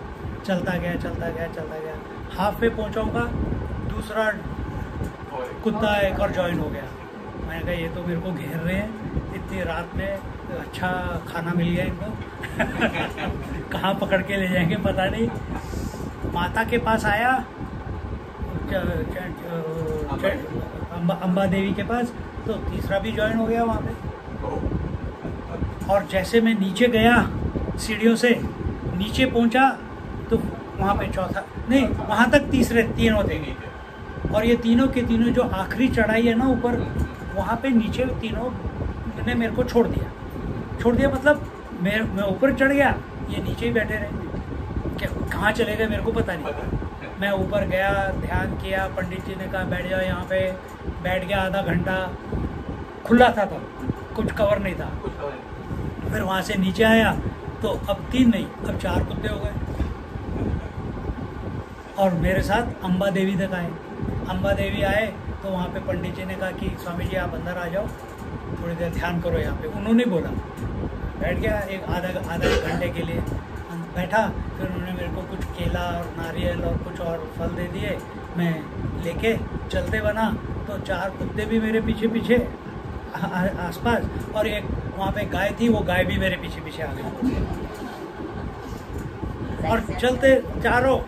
चलता गया चलता गया चलता गया, हाफ पे पहुँचाऊँगा, दूसरा कुत्ता एक और ज्वाइन हो गया। मैंने कहा ये तो मेरे को घेर रहे हैं इतनी रात में, अच्छा खाना मिल गया इनको कहाँ पकड़ के ले जाएंगे पता नहीं। माता के पास आया, अम्बा देवी के पास, तो तीसरा भी ज्वाइन हो गया वहाँ पे। और जैसे मैं नीचे गया सीढ़ियों से, नीचे पहुँचा तो वहाँ पे चौथा नहीं, वहाँ तक तीनों थे, और ये तीनों के तीनों जो आखिरी चढ़ाई है ना ऊपर, वहाँ पे नीचे तीनों ने मेरे को छोड़ दिया मतलब मैं ऊपर चढ़ गया, ये नीचे ही बैठे रहे। क्या कहाँ चले गए मेरे को पता नहीं। मैं ऊपर गया, ध्यान किया, पंडित जी ने कहा बैठ जाओ यहाँ पे, बैठ गया। आधा घंटा खुला था, तब कुछ कवर नहीं था। फिर वहाँ से नीचे आया तो अब 3 नहीं, अब 4 कुत्ते हो गए, और मेरे साथ अम्बा देवी तक आए। अम्बा देवी आए तो वहाँ पे पंडित जी ने कहा कि स्वामी जी आप अंदर आ जाओ, थोड़ी देर ध्यान करो यहाँ पे। उन्होंने बोला, बैठ गया एक आधा घंटे के लिए बैठा। फिर उन्होंने मेरे को कुछ केला और नारियल और कुछ और फल दे दिए, मैं लेके चलते बना। तो 4 कुत्ते भी मेरे पीछे पीछे आसपास, और एक वहाँ पे गाय थी, वो गाय भी मेरे पीछे पीछे आ गई, और चलते चारों।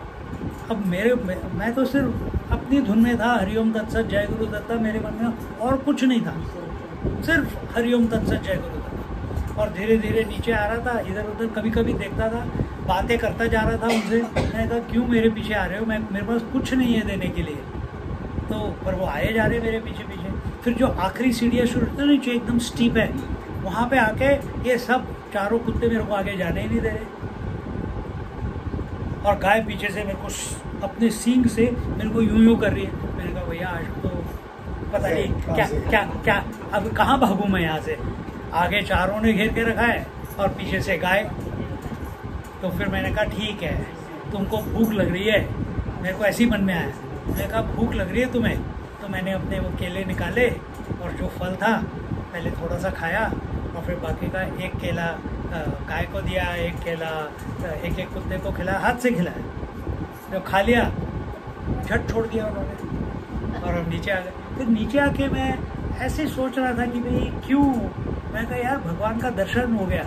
अब मैं तो सिर्फ अपनी धुन में था, हरिओम तत्सत जय गुरु दत्ता मेरे मन में, और कुछ नहीं था, सिर्फ हरिओम तत्सत जय गुरु दत्ता। और धीरे धीरे नीचे आ रहा था, इधर उधर कभी कभी देखता था, बातें करता जा रहा था उनसे। मैंने कहा क्यों मेरे पीछे आ रहे हो, मेरे पास कुछ नहीं है देने के लिए। तो पर वो आए जा रहे मेरे पीछे पीछे। फिर जो आखिरी सीढ़ियाँ शुरू होती है नीचे एकदम स्टीप है, वहाँ पे आके ये सब 4 कुत्ते मेरे को आगे जाने ही नहीं दे रहे। और गाय पीछे से मेरे को अपने सींग से मेरे को यूं यूं कर रही है। मैंने कहा भैया आज तो पता नहीं क्या क्या क्या, अब कहाँ भागूं मैं यहाँ से। आगे चारों ने घेर के रखा है और पीछे से गाय। तो फिर मैंने कहा ठीक है, तुमको भूख लग रही है, मेरे को ऐसे ही मन में आया। मैंने कहा भूख लग रही है तुम्हें, तो मैंने अपने वो केले निकाले और जो फल था पहले थोड़ा सा खाया और फिर बाकी का एक केला गाय को दिया, एक केला एक एक कुत्ते को खिलाया, हाथ से खिलाया। जब खा लिया झट छोड़ दिया उन्होंने और हम नीचे आ गए। फिर नीचे आके मैं ऐसे सोच रहा था कि भाई क्यों। मैं कहा यार भगवान का दर्शन हो गया।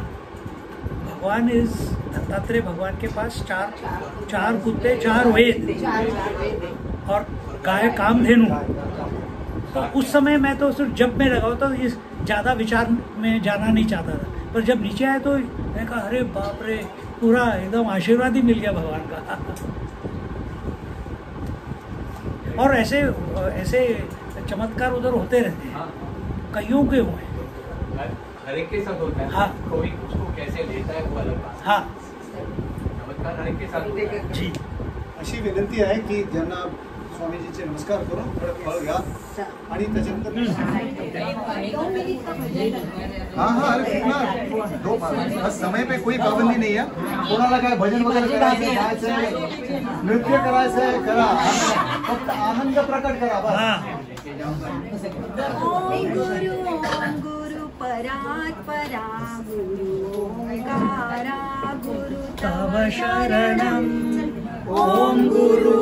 भगवान इस दत्तात्रेय भगवान के पास चार कुत्ते, 4 वेद और गाय कामधेनु। तो उस समय मैं तो सिर्फ जब में लगा तो इस ज़्यादा विचार में जाना नहीं चाहता था, पर जब नीचे आया तो मैं कहा अरे बाप रे, पूरा एकदम आशीर्वाद ही मिल गया भगवान का। और ऐसे ऐसे चमत्कार उधर होते रहते हैं, कईयों के हुए। हर एक के साथ होता है। हाँ। कोई उसको कैसे लेता है वो अलग बात है। हाँ चमत्कार हर एक के साथ होता है। जी। अशी विनंती आहे की ज्यांना स्वामीजीचे नमस्कार करून थोडं फळ घ्या आणि त्याच्यानंतर हाँ अरे दो बस समय पे कोई पाबंदी नहीं है। कोणाला काय भजन वगैरे करायचं, गायचं, नृत्य करायचं करा, फक्त आनंद प्रकट करा बस। हाँ ओम गुरु परात् परा गुरु ओंकारा गुरु तव शरणम्। ओम गुरु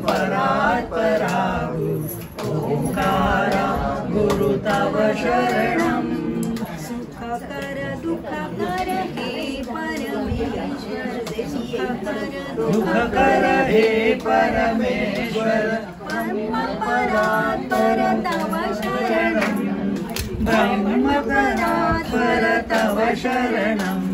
परात् परा गुरु ओंकारा गुरु तव शरणम्। सुख कर दुख कर हे परमेश्वर, दुख कर हे परमेश्वर, ब्रह्म परात् पर तव शरणम्, ब्रह्म परात् पर तव शरणम्।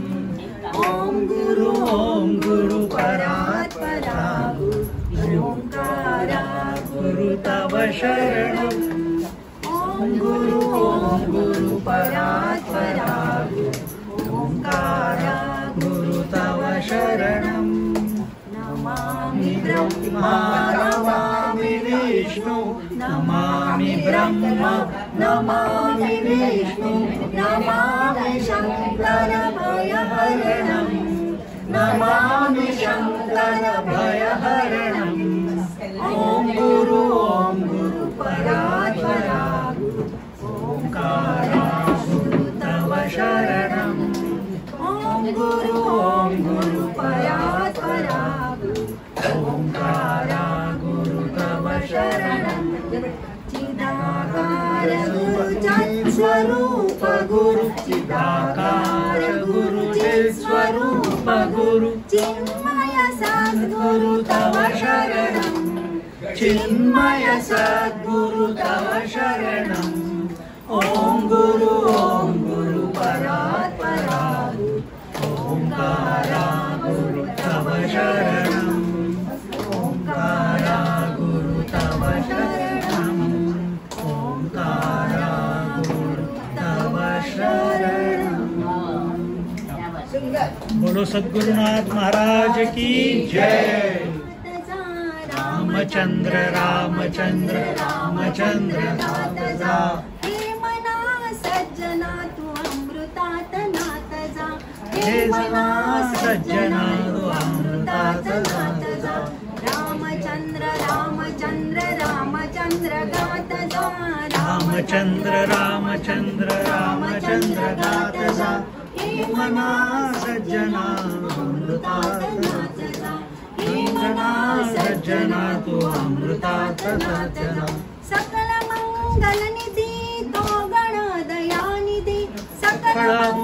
ओम गुरु परात् परा गुरु ओंकारा गुरु तव शरणम्। ओम गुरु परात् परा गुरु ओंकारा गुरु तव शरणम्। नमामि ब्रह्मा नमामि विष्णु, नमामि ब्रह्म, नमामि विष्णु, नमामि शंकर भयहरणम्, नमामि शंकर भयहरणम्। ओम गुरु परात् परा गुरु ओंकारा गुरु तव शरणम्। ओम गुरु परात् परा गुरु ओंकारा गुरु तव शरणम्। चिदाकार गुरु चित्स्वरूप गुरु, चिदाकार गुरु चित्स्वरूप गुरु, चिन्मय सद्गुरु तव शरणम्। चिन्मय सद्गुरु तव शरणम्। ओम गुरु परात् परा गुरु ओंकारा गुरु तव शरणम्। ओंकारा गुरु तव शरणम्। ओंकारा गुरु तव शरणम्। बोलो सद्गुरुनाथ महाराज की जय। रामचंद्र रामचंद्र रामचंद्र नाथ जा, हे मना सज्जना तू अमृतात नाथ जा, हे मना सज्जना तू अमृतात नाथ जा। रामचंद्र रामचंद्र रामचंद्र गात जा, रामचंद्र रामचंद्र रामचंद्र गात जा, हे मना सज्जना अमृतात नाथ जा, हे मना सज्जना तू अमृतात नाथ जा। सकल मंगल निधी तो गण दयानिधी, सकल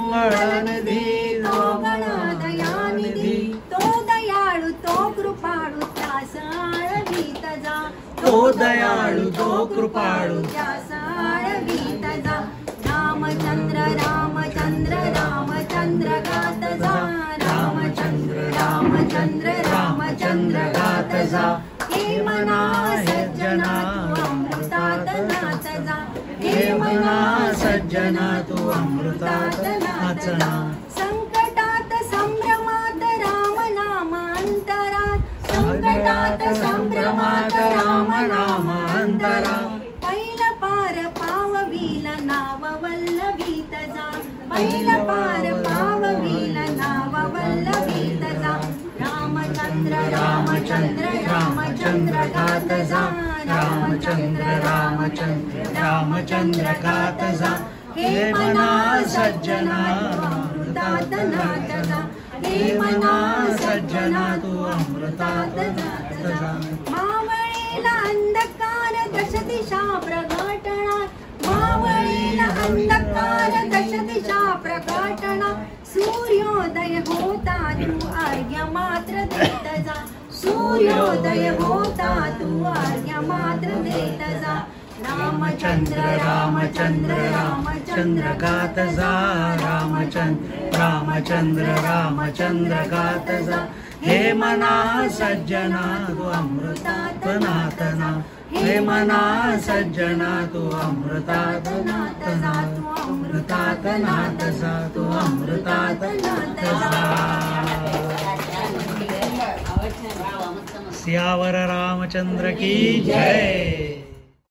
मंगल निधी तो गण दयानिधी, तो दयाळु तो कृपाळु त्यास आळवीत जा, तो दयाळु तो कृपाळु त्यास आळवीत जा। रामचंद्र रामचंद्र रामचंद्र गात जा, रामचंद्र रामचंद्र रामचंद्र गात जा, हे मना सज्जना तू अमृतात नाथ जा, हे मना सज्जना तू अमृतात नाथ जा। संकटात संभ्रमात राम नामांत संभ्रमात संभ्रमात राम नाम अंतरा पैल पार पावविल नाव वल्लभीत जा पैल पार पावविल नाव वल्लभीत जा रामचंद्र रामचंद्र रामचंद्र गात जा रामचंद्र रामचंद्र रामचंद्र गात जा हे मना सज्जना अमृतात नाथ जा हे मना सज्जना तू अमृतात नाथ जा मावळीला अंधकार दश दिशा प्रगटना मावळीला अंधकार दश दिशा प्रगटना सूर्योदय होता तू अर्घ्य मात्र देत जा सूर्योदय होता तू अर्घ्य मात्र देत जा रामचंद्र रामचंद्र रामचंद्र गात जा रामचंद्र रामचंद्र रामचंद्र गात जा हे मना सज्जना तू अमृतात नाथना हे मना सज्जना तू अमृतात नाथ जा तू अमृतात नाथ जा तू अमृतात नाथ जा सियावर रामचंद्र की जय।